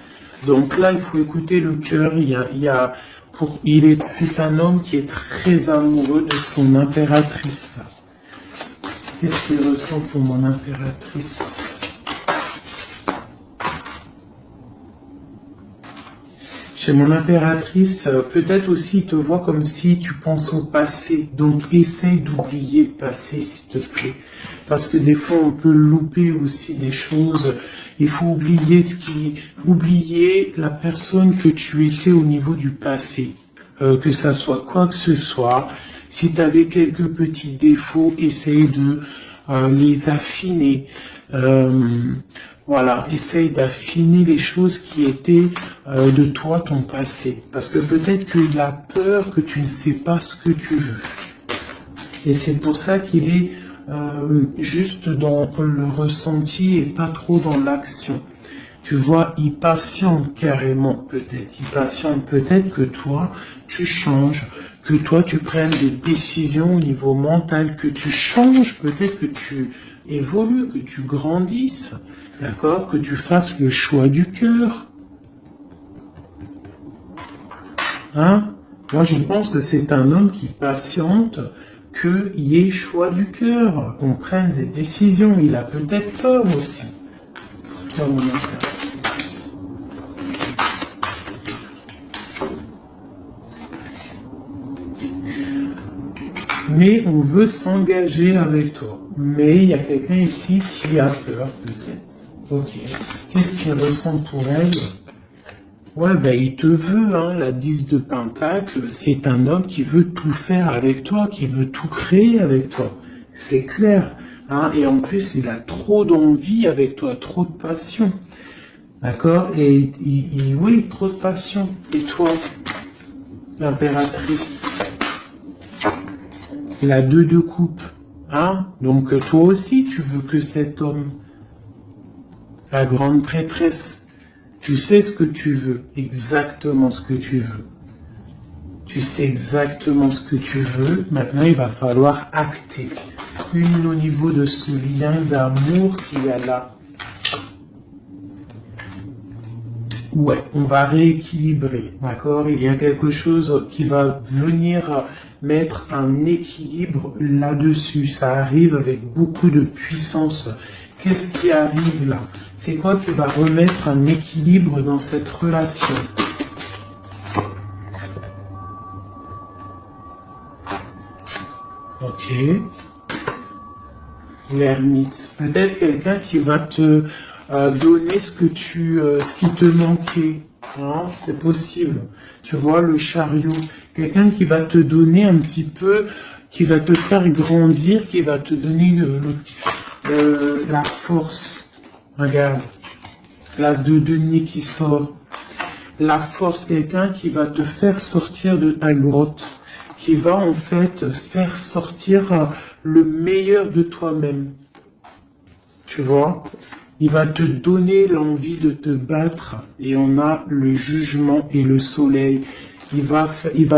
Donc là, il faut écouter le cœur. C'est un homme qui est très amoureux de son impératrice. Qu'est-ce qu'il ressent pour mon impératrice? Chez mon impératrice, peut-être aussi te vois comme si tu penses au passé. Donc essaye d'oublier le passé, s'il te plaît. Parce que des fois, on peut louper aussi des choses. Il faut oublier la personne que tu étais au niveau du passé. Que ça soit quoi que ce soit. Si tu avais quelques petits défauts, essaye de les affiner. Voilà, essaye d'affiner les choses qui étaient de toi, ton passé. Parce que peut-être qu'il a peur que tu ne sais pas ce que tu veux. Et c'est pour ça qu'il est juste dans le ressenti et pas trop dans l'action. Tu vois, il patiente carrément peut-être. Il patiente peut-être que toi, tu changes, que toi tu prennes des décisions au niveau mental, que tu changes, peut-être que tu évolues, que tu grandisses, d'accord, que tu fasses le choix du cœur. Hein? Moi je pense que c'est un homme qui patiente, qu'il y ait choix du cœur, qu'on prenne des décisions. Il a peut-être peur aussi. Toi, mon impératrice. Mais on veut s'engager avec toi. Mais il y a quelqu'un ici qui a peur, peut-être. Ok. Qu'est-ce qu'il ressent pour elle? Ouais, ben il te veut, hein, la 10 de Pentacle, c'est un homme qui veut tout faire avec toi, qui veut tout créer avec toi. C'est clair. Hein, et en plus, il a trop d'envie avec toi, trop de passion. D'accord? Et oui, trop de passion. Et toi, l'impératrice, la 2 de coupe. Hein? Donc toi aussi, tu veux que cet homme, la grande prêtresse, tu sais ce que tu veux, exactement ce que tu veux. Tu sais exactement ce que tu veux. Maintenant, il va falloir acter. Une au niveau de ce lien d'amour qu'il y a là. Ouais, on va rééquilibrer, d'accord? Il y a quelque chose qui va venir mettre un équilibre là-dessus. Ça arrive avec beaucoup de puissance. Qu'est-ce qui arrive là? C'est quoi qui va remettre un équilibre dans cette relation? Ok. L'ermite. Peut-être quelqu'un qui va te donner ce qui te manquait. Hein? C'est possible. Tu vois, le chariot. Quelqu'un qui va te donner un petit peu, qui va te faire grandir, qui va te donner la force. Regarde. L'as de denier qui sort. La force, quelqu'un qui va te faire sortir de ta grotte. Qui va en fait faire sortir le meilleur de toi-même. Tu vois? Il va te donner l'envie de te battre. Et on a le jugement et le soleil. Il va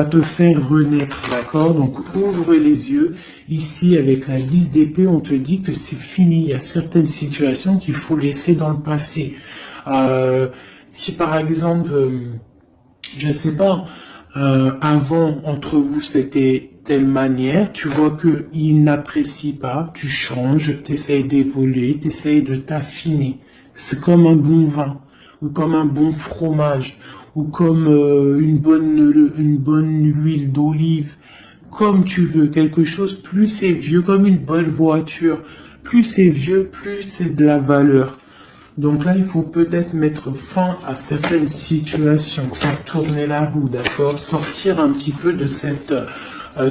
te faire renaître, d'accord? Donc ouvre les yeux. Ici, avec la 10 d'épée, on te dit que c'est fini. Il y a certaines situations qu'il faut laisser dans le passé. Si par exemple, je sais pas, avant, entre vous, c'était telle manière, tu vois que il n'apprécie pas, tu changes, tu essayes d'évoluer, tu essayes de t'affiner. C'est comme un bon vin, ou comme un bon fromage, ou comme une bonne huile d'olive, comme tu veux, quelque chose, plus c'est vieux, comme une bonne voiture, plus c'est vieux, plus c'est de la valeur. Donc là, il faut peut-être mettre fin à certaines situations, faire tourner la roue, d'accord? Sortir un petit peu de cette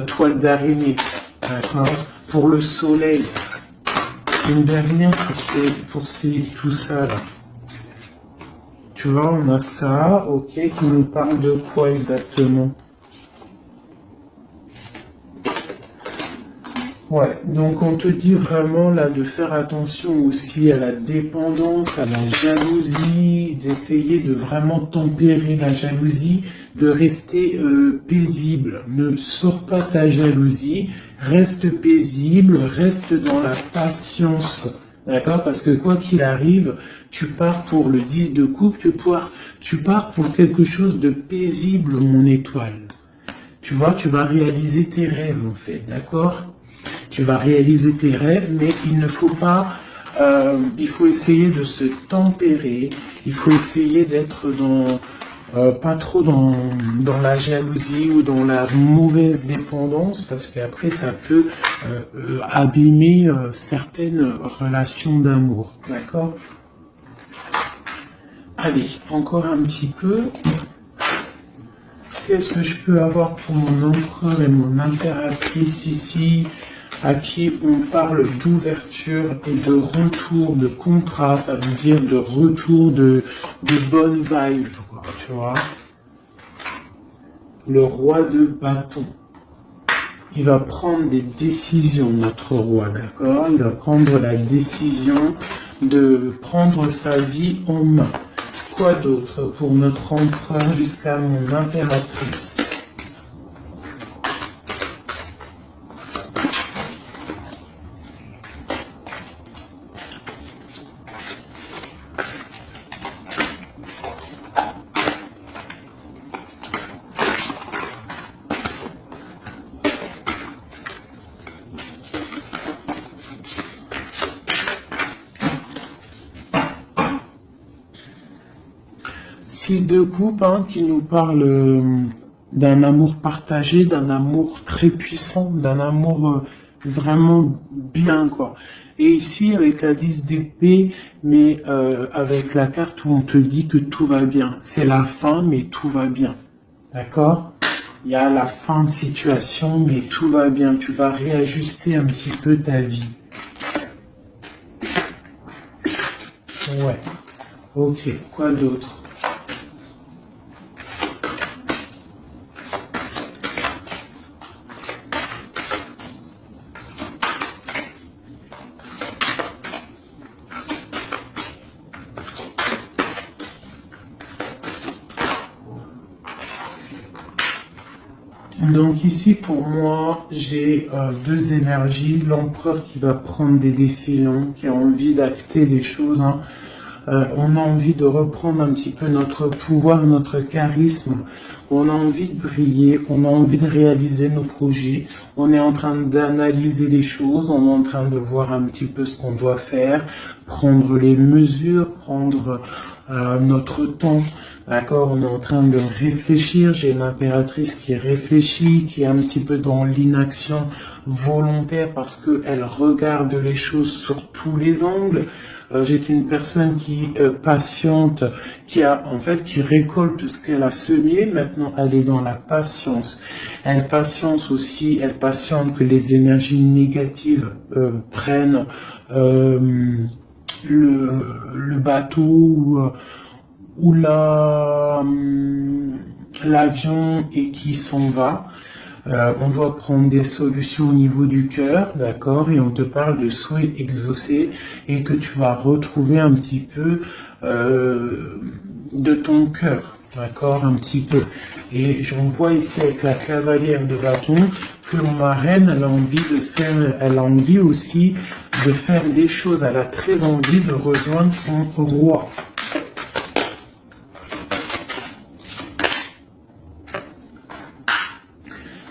toile d'araignée, d'accord? Pour le soleil. Une dernière pour tout ça là. Tu vois, on a ça, ok, qui nous parle de quoi exactement? Ouais, donc on te dit vraiment là de faire attention aussi à la dépendance, à la jalousie, d'essayer de vraiment tempérer la jalousie, de rester paisible. Ne sors pas ta jalousie, reste paisible, reste dans la patience. D'accord? Parce que quoi qu'il arrive, tu pars pour le 10 de coupe, tu pars pour quelque chose de paisible, mon étoile. Tu vois, tu vas réaliser tes rêves en fait, d'accord? Tu vas réaliser tes rêves, mais il ne faut pas, il faut essayer de se tempérer, il faut essayer d'être pas trop dans la jalousie ou dans la mauvaise dépendance, parce qu'après ça peut abîmer certaines relations d'amour, d'accord? Allez, encore un petit peu. Qu'est-ce que je peux avoir pour mon empereur et mon impératrice ici, à qui on parle d'ouverture et de retour, de contrat, ça veut dire de retour de bonne vibe, quoi, tu vois. Le roi de bâton. Il va prendre des décisions, notre roi, d'accord? Il va prendre la décision de prendre sa vie en main. Quoi d'autre pour notre empereur jusqu'à mon impératrice? 6 de coupe, hein, qui nous parle d'un amour partagé, d'un amour très puissant, d'un amour vraiment bien, quoi. Et ici, avec la 10 d'épée, mais avec la carte où on te dit que tout va bien. C'est la fin, mais tout va bien. D'accord? Il y a la fin de situation, mais tout va bien. Tu vas réajuster un petit peu ta vie. Ouais. Ok. Quoi d'autre? Donc ici, pour moi, j'ai deux énergies. L'empereur qui va prendre des décisions, qui a envie d'acter des choses, hein. On a envie de reprendre un petit peu notre pouvoir, notre charisme. On a envie de briller, on a envie de réaliser nos projets. On est en train d'analyser les choses, on est en train de voir un petit peu ce qu'on doit faire, prendre les mesures, prendre notre temps. D'accord, on est en train de réfléchir. J'ai une impératrice qui réfléchit, qui est un petit peu dans l'inaction volontaire parce qu'elle regarde les choses sur tous les angles. J'ai une personne qui patiente, qui récolte ce qu'elle a semé. Maintenant, elle est dans la patience. Elle patiente aussi, elle patiente que les énergies négatives prennent le bateau ou l'avion et qui s'en va. On doit prendre des solutions au niveau du cœur, d'accord, et on te parle de souhaits exaucés et que tu vas retrouver un petit peu de ton cœur, d'accord, un petit peu. Et j'en vois ici avec la cavalière de bâton que ma reine, elle a envie aussi de faire des choses. Elle a très envie de rejoindre son roi.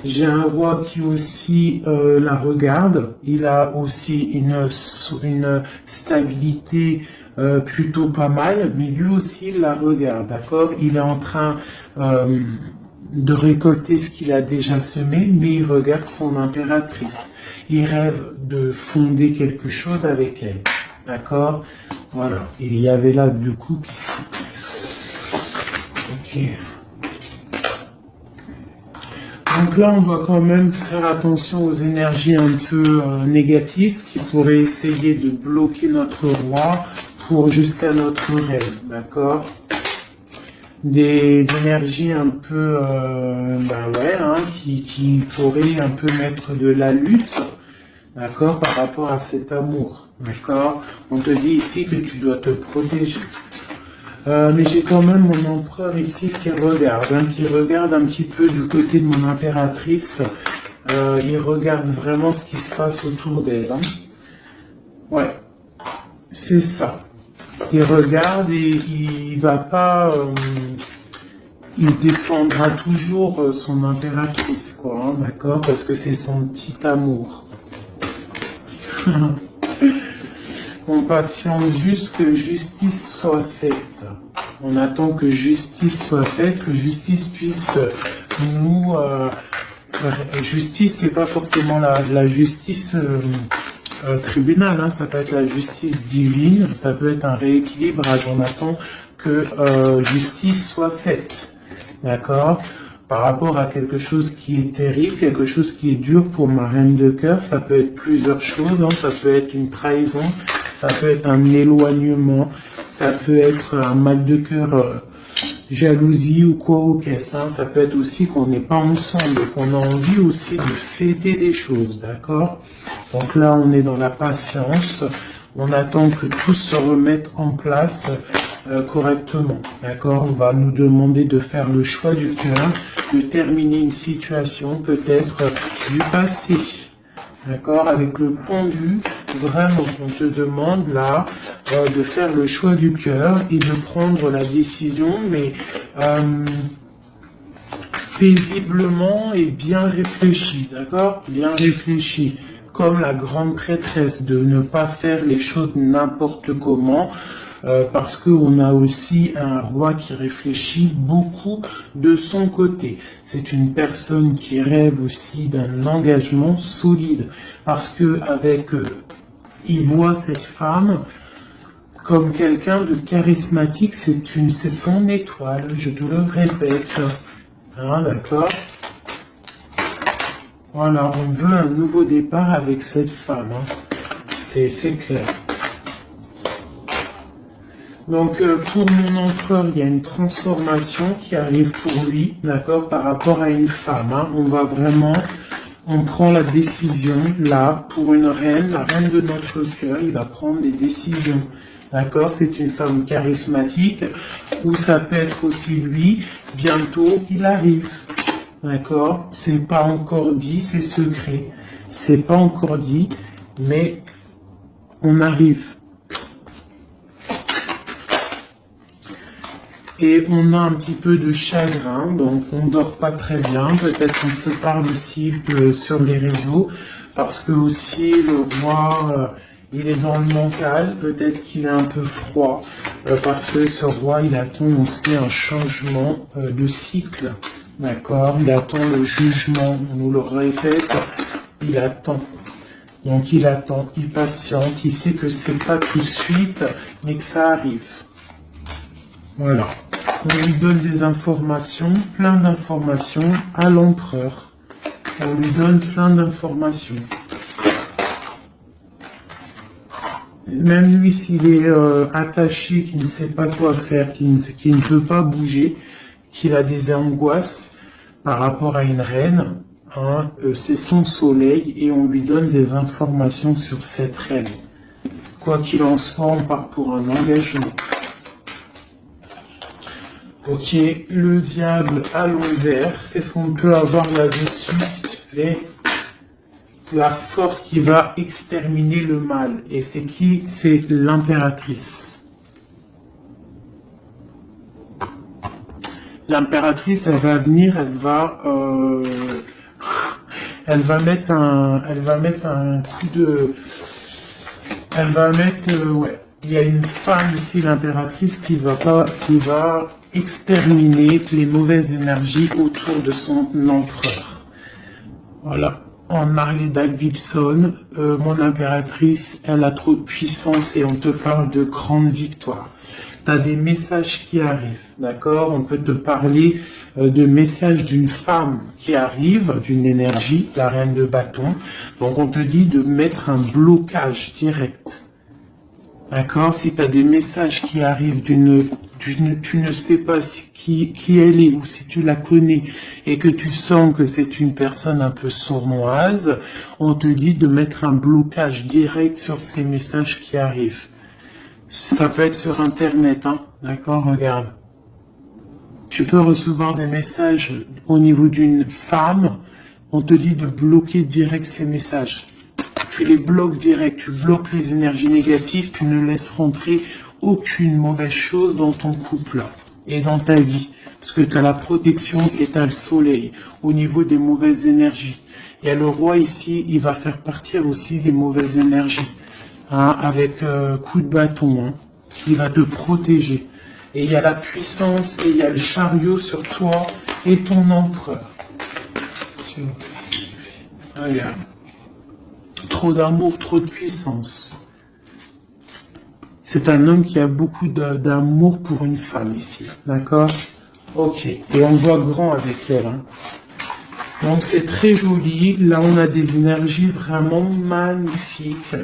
J'ai un roi qui aussi la regarde. Il a aussi une stabilité plutôt pas mal, mais lui aussi il la regarde, d'accord? Il est en train de récolter ce qu'il a déjà semé, mais il regarde son impératrice. Il rêve de fonder quelque chose avec elle, d'accord? Voilà. Il y avait l'as de coupe ici. Ok. Donc là, on doit quand même faire attention aux énergies un peu négatives qui pourraient essayer de bloquer notre roi pour jusqu'à notre rêve, d'accord? Des énergies un peu, qui pourraient un peu mettre de la lutte, d'accord, par rapport à cet amour, d'accord? On te dit ici que tu dois te protéger. Mais j'ai quand même mon empereur ici qui regarde un petit peu du côté de mon impératrice. Il regarde vraiment ce qui se passe autour d'elle. Hein. Ouais, c'est ça. Il regarde et il va pas... il défendra toujours son impératrice, quoi, hein, d'accord? Parce que c'est son petit amour. On patiente juste que justice soit faite. On attend que justice soit faite, que justice puisse nous... justice, c'est pas forcément la justice tribunal, hein, ça peut être la justice divine, ça peut être un rééquilibrage. On attend que justice soit faite. D'accord? Par rapport à quelque chose qui est terrible, quelque chose qui est dur pour ma reine de cœur, ça peut être plusieurs choses, hein, ça peut être une trahison, ça peut être un éloignement, ça peut être un mal de cœur, jalousie ou quoi au caisse, hein, ça peut être aussi qu'on n'est pas ensemble, qu'on a envie aussi de fêter des choses, d'accord? Donc là, on est dans la patience, on attend que tout se remette en place correctement, d'accord? On va nous demander de faire le choix du cœur, de terminer une situation peut-être du passé, d'accord? Avec le pendu, vraiment, on te demande là de faire le choix du cœur et de prendre la décision, mais paisiblement et bien réfléchi, d'accord? Bien réfléchi, comme la grande prêtresse, de ne pas faire les choses n'importe comment, parce qu'on a aussi un roi qui réfléchit beaucoup de son côté. C'est une personne qui rêve aussi d'un engagement solide, parce que avec il voit cette femme comme quelqu'un de charismatique, c'est son étoile, je te le répète. Hein, d'accord? Voilà, on veut un nouveau départ avec cette femme. Hein. C'est clair. Donc, pour mon empereur, il y a une transformation qui arrive pour lui, d'accord, par rapport à une femme. Hein. On va vraiment, on prend la décision, là, pour une reine, la reine de notre cœur, il va prendre des décisions. D'accord, c'est une femme charismatique, ou ça peut être aussi lui, bientôt il arrive. D'accord, c'est pas encore dit, c'est secret. C'est pas encore dit, mais on arrive. Et on a un petit peu de chagrin, donc on dort pas très bien. Peut-être qu'on se parle aussi sur les réseaux, parce que aussi le roi, il est dans le mental. Peut-être qu'il est un peu froid, parce que ce roi, il attend aussi un changement de cycle. D'accord, il attend le jugement, on nous le répète, il attend. Donc il attend, il patiente, il sait que c'est pas tout de suite, mais que ça arrive. Voilà. On lui donne des informations, plein d'informations à l'empereur. On lui donne plein d'informations. Même lui, s'il est attaché, qui ne sait pas quoi faire, qui ne peut pas bouger, qu'il a des angoisses par rapport à une reine, hein, c'est son soleil et on lui donne des informations sur cette reine. Quoi qu'il en soit, on part pour un engagement. Ok, le diable à l'envers, qu'est-ce qu'on peut avoir là-dessus, s'il te plaît? La force qui va exterminer le mal. Et c'est qui? C'est l'impératrice. L'impératrice, elle va venir, elle va mettre un coup de, ouais. Il y a une femme ici, l'impératrice, qui va exterminer les mauvaises énergies autour de son empereur. Voilà. En Harley Davidson, mon impératrice, elle a trop de puissance et on te parle de grande victoire. Tu as des messages qui arrivent, d'accord? On peut te parler de messages d'une femme qui arrive, d'une énergie, la reine de bâton. Donc on te dit de mettre un blocage direct. D'accord? Si tu as des messages qui arrivent tu ne sais pas qui elle est ou si tu la connais et que tu sens que c'est une personne un peu sournoise, on te dit de mettre un blocage direct sur ces messages qui arrivent. Ça peut être sur Internet, hein? D'accord? Regarde. Tu peux recevoir des messages au niveau d'une femme, on te dit de bloquer direct ces messages. Tu les bloques direct, tu bloques les énergies négatives, tu ne laisses rentrer aucune mauvaise chose dans ton couple et dans ta vie. Parce que tu as la protection et tu as le soleil au niveau des mauvaises énergies. Et le roi ici, il va faire partir aussi les mauvaises énergies. Hein, avec coup de bâton. Hein, il va te protéger. Et il y a la puissance et il y a le chariot sur toi et ton empereur. Regarde. Trop d'amour, trop de puissance. C'est un homme qui a beaucoup d'amour pour une femme ici, d'accord? Ok, et on voit grand avec elle. Hein. Donc c'est très joli, là on a des énergies vraiment magnifiques.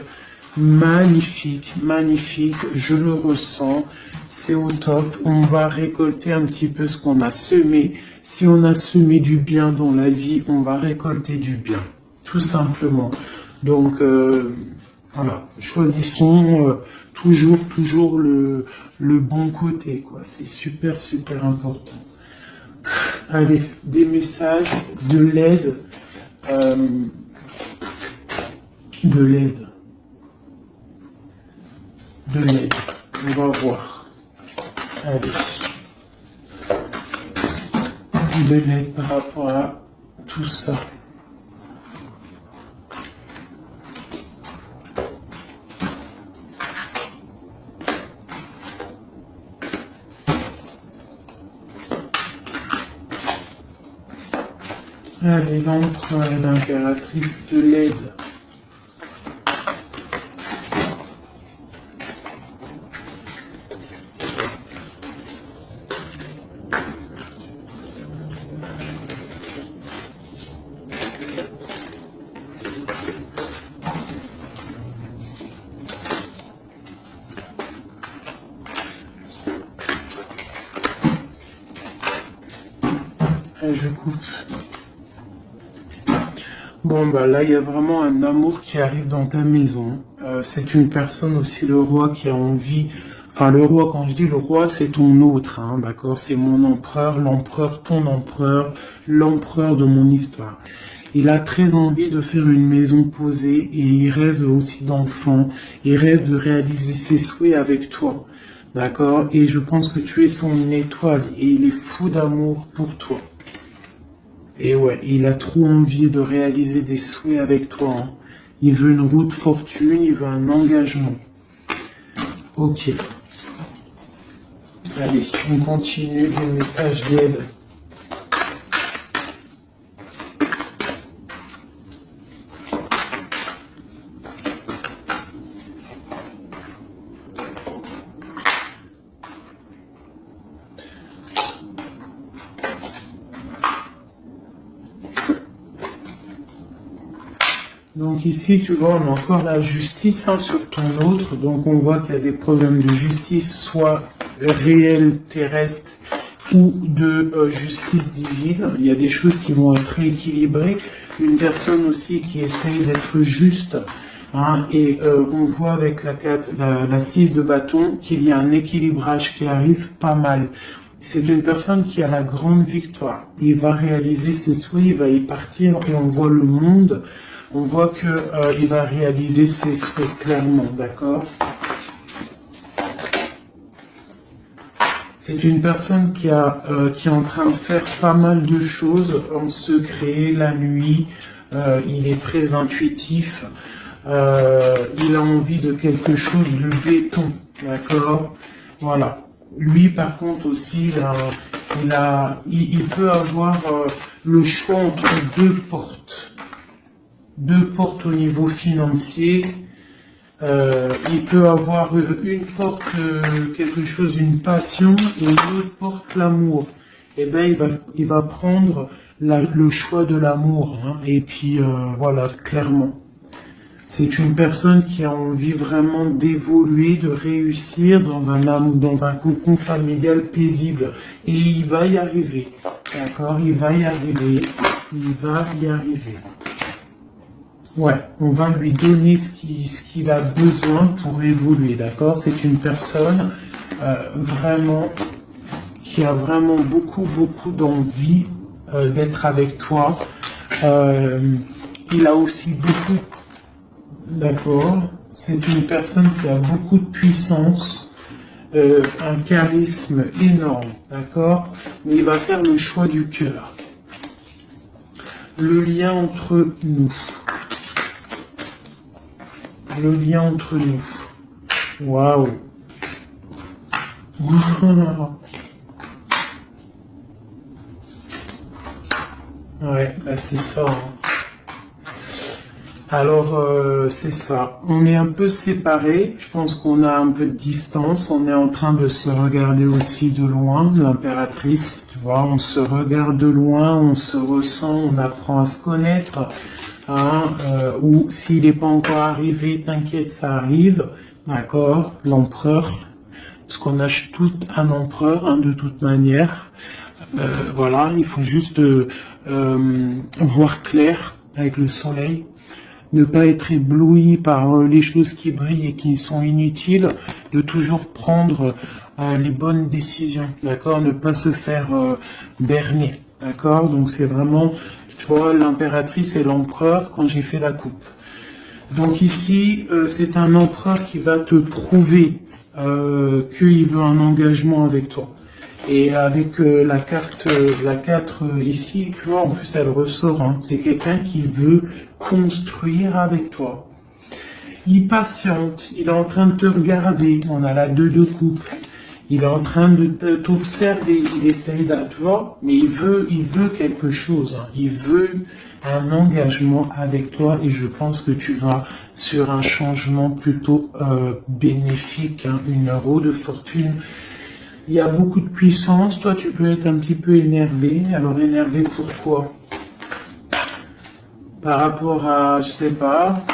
Magnifique, magnifique, je le ressens, c'est au top. On va récolter un petit peu ce qu'on a semé. Si on a semé du bien dans la vie, on va récolter du bien, tout simplement. Donc, voilà, choisissons toujours le bon côté, quoi. C'est super, super important. Allez, des messages, de l'aide, de l'aide. De l'aide. On va voir. Allez. De l'aide par rapport à tout ça. Allez, l'empereur et l'impératrice de l'aide. Et je coupe. Bon, bah là, il y a vraiment un amour qui arrive dans ta maison. C'est une personne aussi, le roi, qui a envie... Enfin, le roi, quand je dis le roi, c'est ton autre, hein, d'accord? C'est mon empereur, l'empereur, ton empereur, l'empereur de mon histoire. Il a très envie de faire une maison posée et il rêve aussi d'enfants. Il rêve de réaliser ses souhaits avec toi, d'accord? Et je pense que tu es son étoile et il est fou d'amour pour toi. Et ouais, il a trop envie de réaliser des souhaits avec toi, hein. Il veut une route fortune, il veut un engagement. Ok. Allez, on continue des messages d'aide. Donc ici, tu vois, on a encore la justice, hein, sur ton autre. Donc on voit qu'il y a des problèmes de justice, soit réels, terrestres, ou de justice divine. Il y a des choses qui vont être rééquilibrées. Une personne aussi qui essaye d'être juste. Hein, et on voit avec la 6 de bâton qu'il y a un équilibrage qui arrive pas mal. C'est une personne qui a la grande victoire. Il va réaliser ses souhaits, il va y partir et on voit le monde. On voit que il va réaliser ses souhaits clairement, d'accord? C'est une personne qui est en train de faire pas mal de choses en secret, la nuit. Il est très intuitif. Il a envie de quelque chose de béton, d'accord? Voilà. Lui, par contre, aussi, il peut avoir le choix entre deux portes. Deux portes au niveau financier. Il peut avoir une porte, quelque chose, une passion, et une autre porte, l'amour. Eh ben, il va prendre le choix de l'amour, hein, et puis voilà, clairement. C'est une personne qui a envie vraiment d'évoluer, de réussir dans un cocon familial paisible. Et il va y arriver. D'accord? Il va y arriver. Il va y arriver. Ouais, on va lui donner ce qu'il a besoin pour évoluer. D'accord? C'est une personne vraiment qui a vraiment beaucoup d'envie d'être avec toi. Il a aussi beaucoup... D'accord. C'est une personne qui a beaucoup de puissance, un charisme énorme, d'accord. Mais il va faire le choix du cœur. Le lien entre nous. Le lien entre nous. Waouh. Ouais, bah c'est ça, hein. Alors, c'est ça. On est un peu séparés. Je pense qu'on a un peu de distance. On est en train de se regarder aussi de loin, l'impératrice. Tu vois, on se regarde de loin, on se ressent, on apprend à se connaître. Hein, ou s'il n'est pas encore arrivé, t'inquiète, ça arrive. D'accord, l'empereur. Parce qu'on a tout un empereur, hein, de toute manière. Voilà, il faut juste voir clair avec le soleil. Ne pas être ébloui par les choses qui brillent et qui sont inutiles, de toujours prendre les bonnes décisions, d'accord, ne pas se faire berner, d'accord, donc c'est vraiment, tu vois, l'impératrice et l'empereur quand j'ai fait la coupe. Donc ici, c'est un empereur qui va te prouver qu'il veut un engagement avec toi. Et avec la carte, la 4 ici, tu vois, en plus elle ressort, hein, c'est quelqu'un qui veut construire avec toi. Il patiente, il est en train de te regarder, on a la 2 de coupe. Il est en train de t'observer, il essaye de, tu vois, mais il veut quelque chose, hein. Il veut un engagement avec toi et je pense que tu vas sur un changement plutôt bénéfique, hein, une roue de fortune. Il y a beaucoup de puissance, toi tu peux être un petit peu énervé. Alors énervé pourquoi? Par rapport à, je sais pas,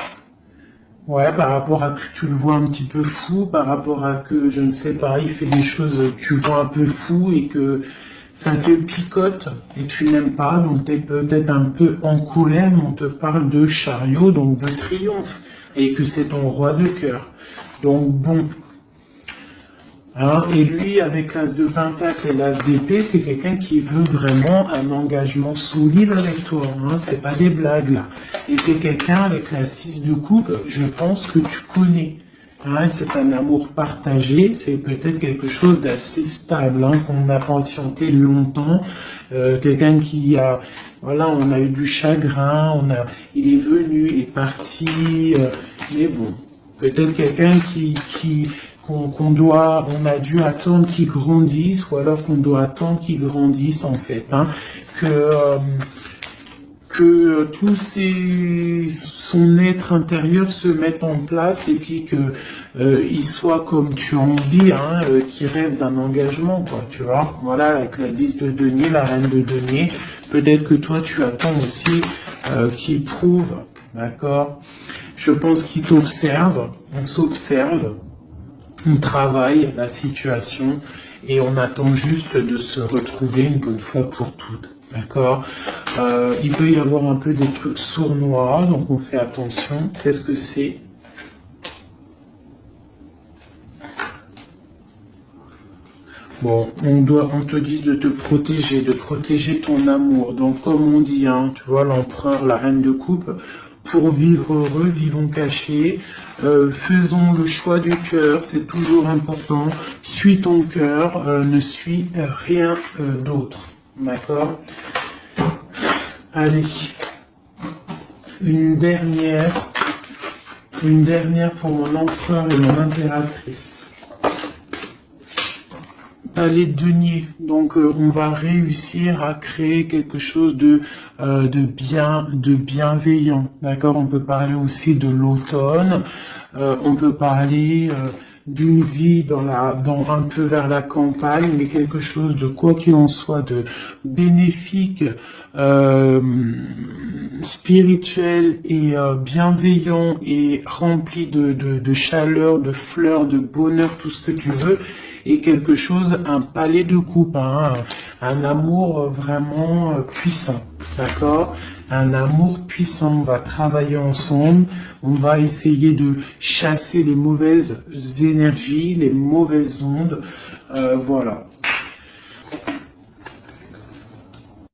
ouais, par rapport à que tu le vois un petit peu fou, par rapport à que, je ne sais pas, il fait des choses que tu vois un peu fou et que ça te picote et tu n'aimes pas, donc tu es peut-être un peu en colère, mais on te parle de chariot, donc de triomphe, et que c'est ton roi de cœur. Donc bon, hein, et lui, avec l'as de pentacle et l'as d'épée, c'est quelqu'un qui veut vraiment un engagement solide avec toi. Hein, c'est pas des blagues là. Et c'est quelqu'un avec la 6 de coupe, je pense que tu connais. Hein, c'est un amour partagé, c'est peut-être quelque chose d'assez stable, hein, qu'on a patienté longtemps. Quelqu'un qui a, voilà, on a eu du chagrin, il est venu, il est parti, mais bon, peut-être quelqu'un on a dû attendre qu'il grandisse, ou alors qu'on doit attendre qu'il grandisse en fait, hein, que son être intérieur se mette en place et puis que il soit comme tu as envie, hein, qui rêve d'un engagement, quoi, tu vois. Voilà, avec la 10 de denier, la reine de denier, peut-être que toi tu attends aussi qu'il prouve, d'accord. Je pense qu'il t'observe, on s'observe. On travaille la situation et on attend juste de se retrouver une bonne fois pour toutes. D'accord. Il peut y avoir un peu des trucs sournois, donc on fait attention. Qu'est-ce que c'est? Bon, on te dit de te protéger, de protéger ton amour. Donc, comme on dit, hein, tu vois, l'empereur, la reine de coupe, pour vivre heureux, vivons cachés, faisons le choix du cœur, c'est toujours important. Suis ton cœur, ne suis rien d'autre. D'accord? Allez, une dernière pour mon empereur et mon impératrice. Les deniers. Donc on va réussir à créer quelque chose de bienveillant. D'accord. On peut parler aussi de l'automne. On peut parler d'une vie dans un peu vers la campagne, mais quelque chose de quoi qu'il en soit de bénéfique, spirituel et bienveillant et rempli de chaleur, de fleurs, de bonheur, tout ce que tu veux. Et quelque chose, un palais de coupe, hein, un amour vraiment puissant, d'accord? Un amour puissant, on va travailler ensemble, on va essayer de chasser les mauvaises énergies, les mauvaises ondes, voilà.